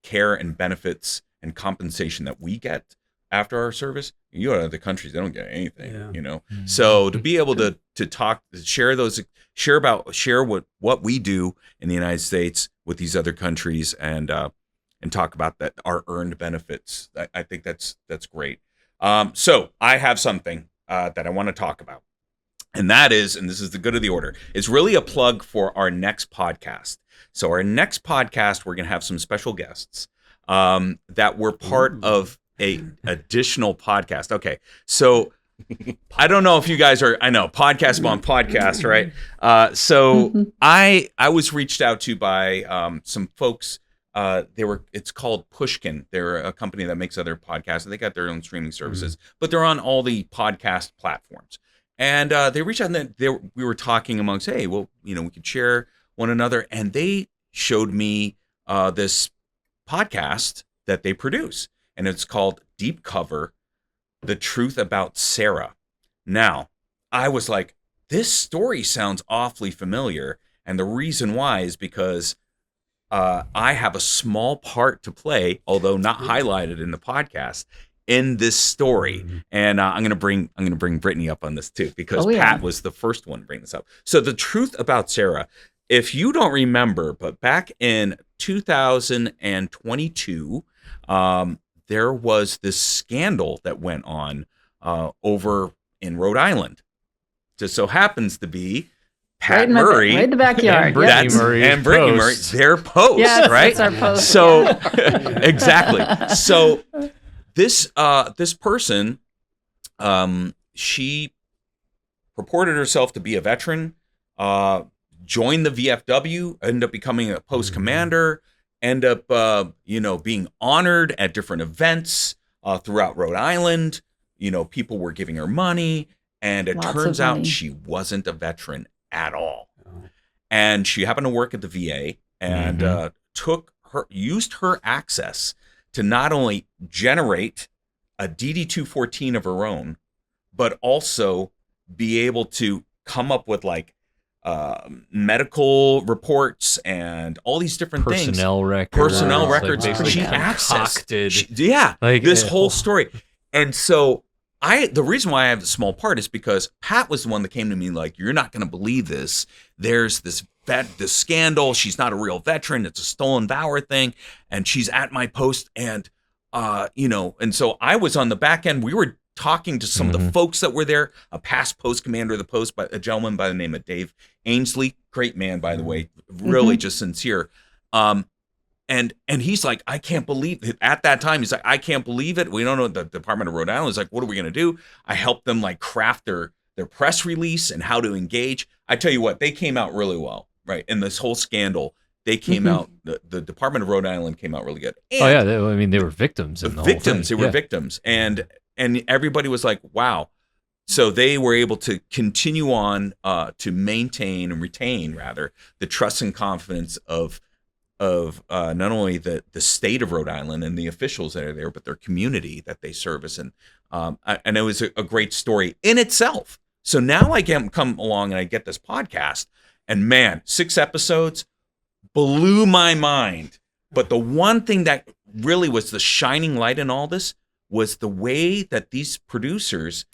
care and benefits and compensation that we get after our service. You go to other countries, they don't get anything, So to be able to talk, share what we do in the United States with these other countries, and talk about that, our earned benefits. I think that's great. So I have something that I want to talk about, and that is, and this is the good of the order, it's really a plug for our next podcast. So our next podcast, we're going to have some special guests that were part of a additional podcast. Okay, so I don't know if you guys are, I know, podcast on podcast, right? I was reached out to by some folks. It's called Pushkin. They're a company that makes other podcasts, and they got their own streaming services, but they're on all the podcast platforms. And they reached out, and we were talking amongst, hey, well, we could share one another. And they showed me this podcast that they produce, and it's called Deep Cover: The Truth About Sarah. Now, I was like, this story sounds awfully familiar, and the reason why is because I have a small part to play, although not highlighted in the podcast, in this story. And I'm gonna bring Brittany up on this too, because Pat was the first one to bring this up. So the truth about Sarah, if you don't remember, but back in 2022, there was this scandal that went on over in Rhode Island. Just so happens to be Pat Murray, right in the backyard, and Brittany Murray, their post, yes, right? That's our post. So exactly. So this person, she purported herself to be a veteran, joined the VFW, ended up becoming a post commander, end up being honored at different events throughout Rhode Island. People were giving her money, and it turns out she wasn't a veteran at all. And she happened to work at the VA, and used her access to not only generate a DD-214 of her own, but also be able to come up with medical reports and all these different personnel things. records. Personnel records. She accessed this whole story. And so the reason why I have the small part is because Pat was the one that came to me like, you're not going to believe this. There's this scandal. She's not a real veteran. It's a stolen valor thing. And she's at my post. And, and so I was on the back end. We were talking to some of the folks that were there, a past post commander of the post, a gentleman by the name of Dave Ainsley. Great man, by the way, really just sincere. And he's like, I can't believe it. At that time, he's like, I can't believe it. We don't know. The Department of Rhode Island is like, what are we going to do? I helped them craft their press release and how to engage. I tell you what, they came out really well, right? In this whole scandal, they came out, the Department of Rhode Island came out really good. And they were victims. In the victims. Whole thing. They were victims. And everybody was like, wow. So they were able to continue on to maintain and retain, rather, the trust and confidence of not only the state of Rhode Island and the officials that are there, but their community that they service. And it was a great story in itself. So now I come along and I get this podcast, and man, 6 episodes blew my mind. But the one thing that really was the shining light in all this was the way that these producers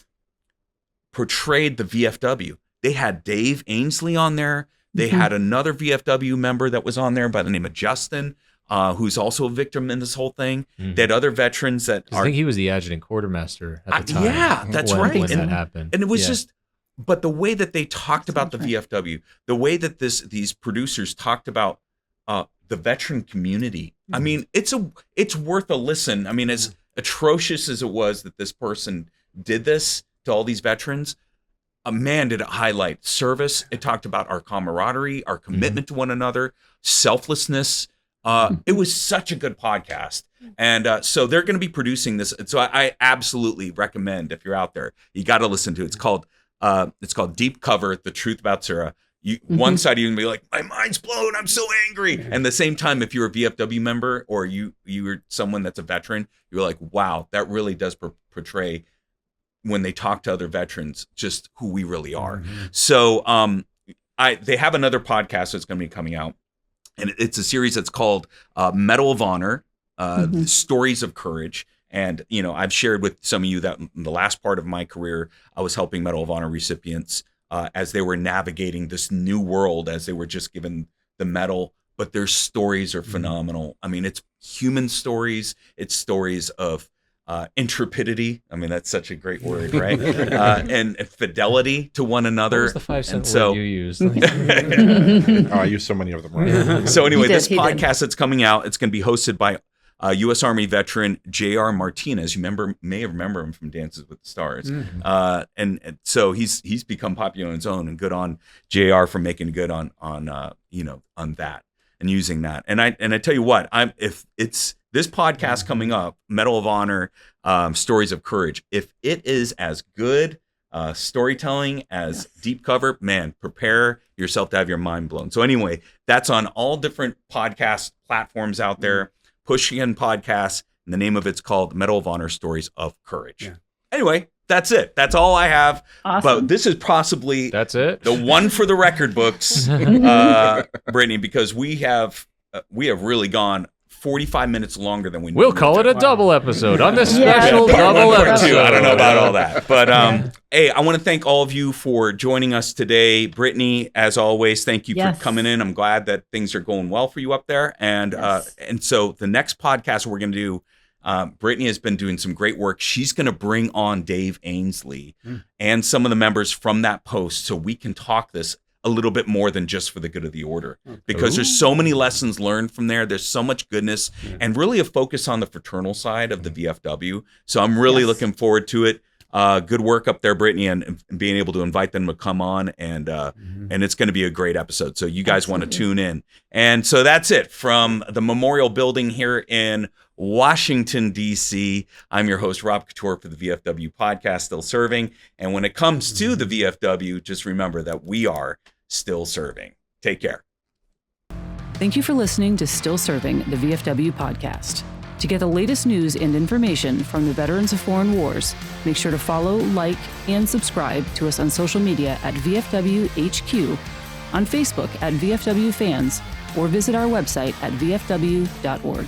portrayed the VFW. They had Dave Ainsley on there. They had another VFW member that was on there by the name of Justin, who's also a victim in this whole thing. They had other veterans that I think he was the adjutant quartermaster at the time. Yeah, that's right. When that happened. And it was just, but the way that they talked about the VFW, the way that these producers talked about the veteran community. I mean, it's worth a listen. I mean, as atrocious as it was that this person did this to all these veterans, man, did it highlight service. It talked about our camaraderie, our commitment to one another, selflessness. It was such a good podcast. And so they're going to be producing this. So I absolutely recommend, if you're out there, you got to listen to it. It's called Deep Cover, The Truth About Sarah. One side of you can be like, my mind's blown, I'm so angry. And at the same time, if you're a VFW member or you're someone that's a veteran, you're like, wow, that really does portray, when they talk to other veterans, just who we really are. So they have another podcast that's going to be coming out, and it's a series that's called Medal of Honor, Stories of Courage. And, I've shared with some of you that in the last part of my career, I was helping Medal of Honor recipients as they were navigating this new world, as they were just given the medal. But their stories are phenomenal. I mean, it's human stories. It's stories of intrepidity. I mean, that's such a great word, right? And fidelity to one another. What was the 5-cent word you used? I use so many of them. Right? So anyway, this podcast that's coming out, it's going to be hosted by U.S. Army veteran J.R. Martinez. You may remember him from Dances with the Stars. And so he's become popular on his own, and good on J.R. for making good on that and using that. And I tell you what, if it's this podcast coming up, Medal of Honor, Stories of Courage, if it is as good storytelling as Deep Cover, man, prepare yourself to have your mind blown. So anyway, that's on all different podcast platforms out there. Pushkin Podcast, and the name of it's called Medal of Honor, Stories of Courage. Anyway, that's it. That's all I have. Awesome. But this is possibly the one for the record books, Brittany, because we have really gone 45 minutes longer than we We'll call it a double episode on this special double episode. I don't know about all that. But hey, I want to thank all of you for joining us today. Brittany, as always, thank you for coming in. I'm glad that things are going well for you up there. And so the next podcast we're going to do, Brittany has been doing some great work. She's going to bring on Dave Ainsley and some of the members from that post so we can talk this a little bit more than just for the good of the order, because there's so many lessons learned from there. There's so much goodness and really a focus on the fraternal side of the VFW. So I'm really looking forward to it. Good work up there, Brittany, and being able to invite them to come on, and it's going to be a great episode. So you guys want to tune in. And so that's it from the Memorial Building here in Washington, D.C. I'm your host, Rob Couture, for the VFW podcast, Still Serving. And when it comes to the VFW, just remember that we are still serving. Take care. Thank you for listening to Still Serving, the VFW podcast. To get the latest news and information from the veterans of foreign wars, make sure to follow, like, and subscribe to us on social media at VFW HQ, on Facebook at VFW Fans, or visit our website at vfw.org.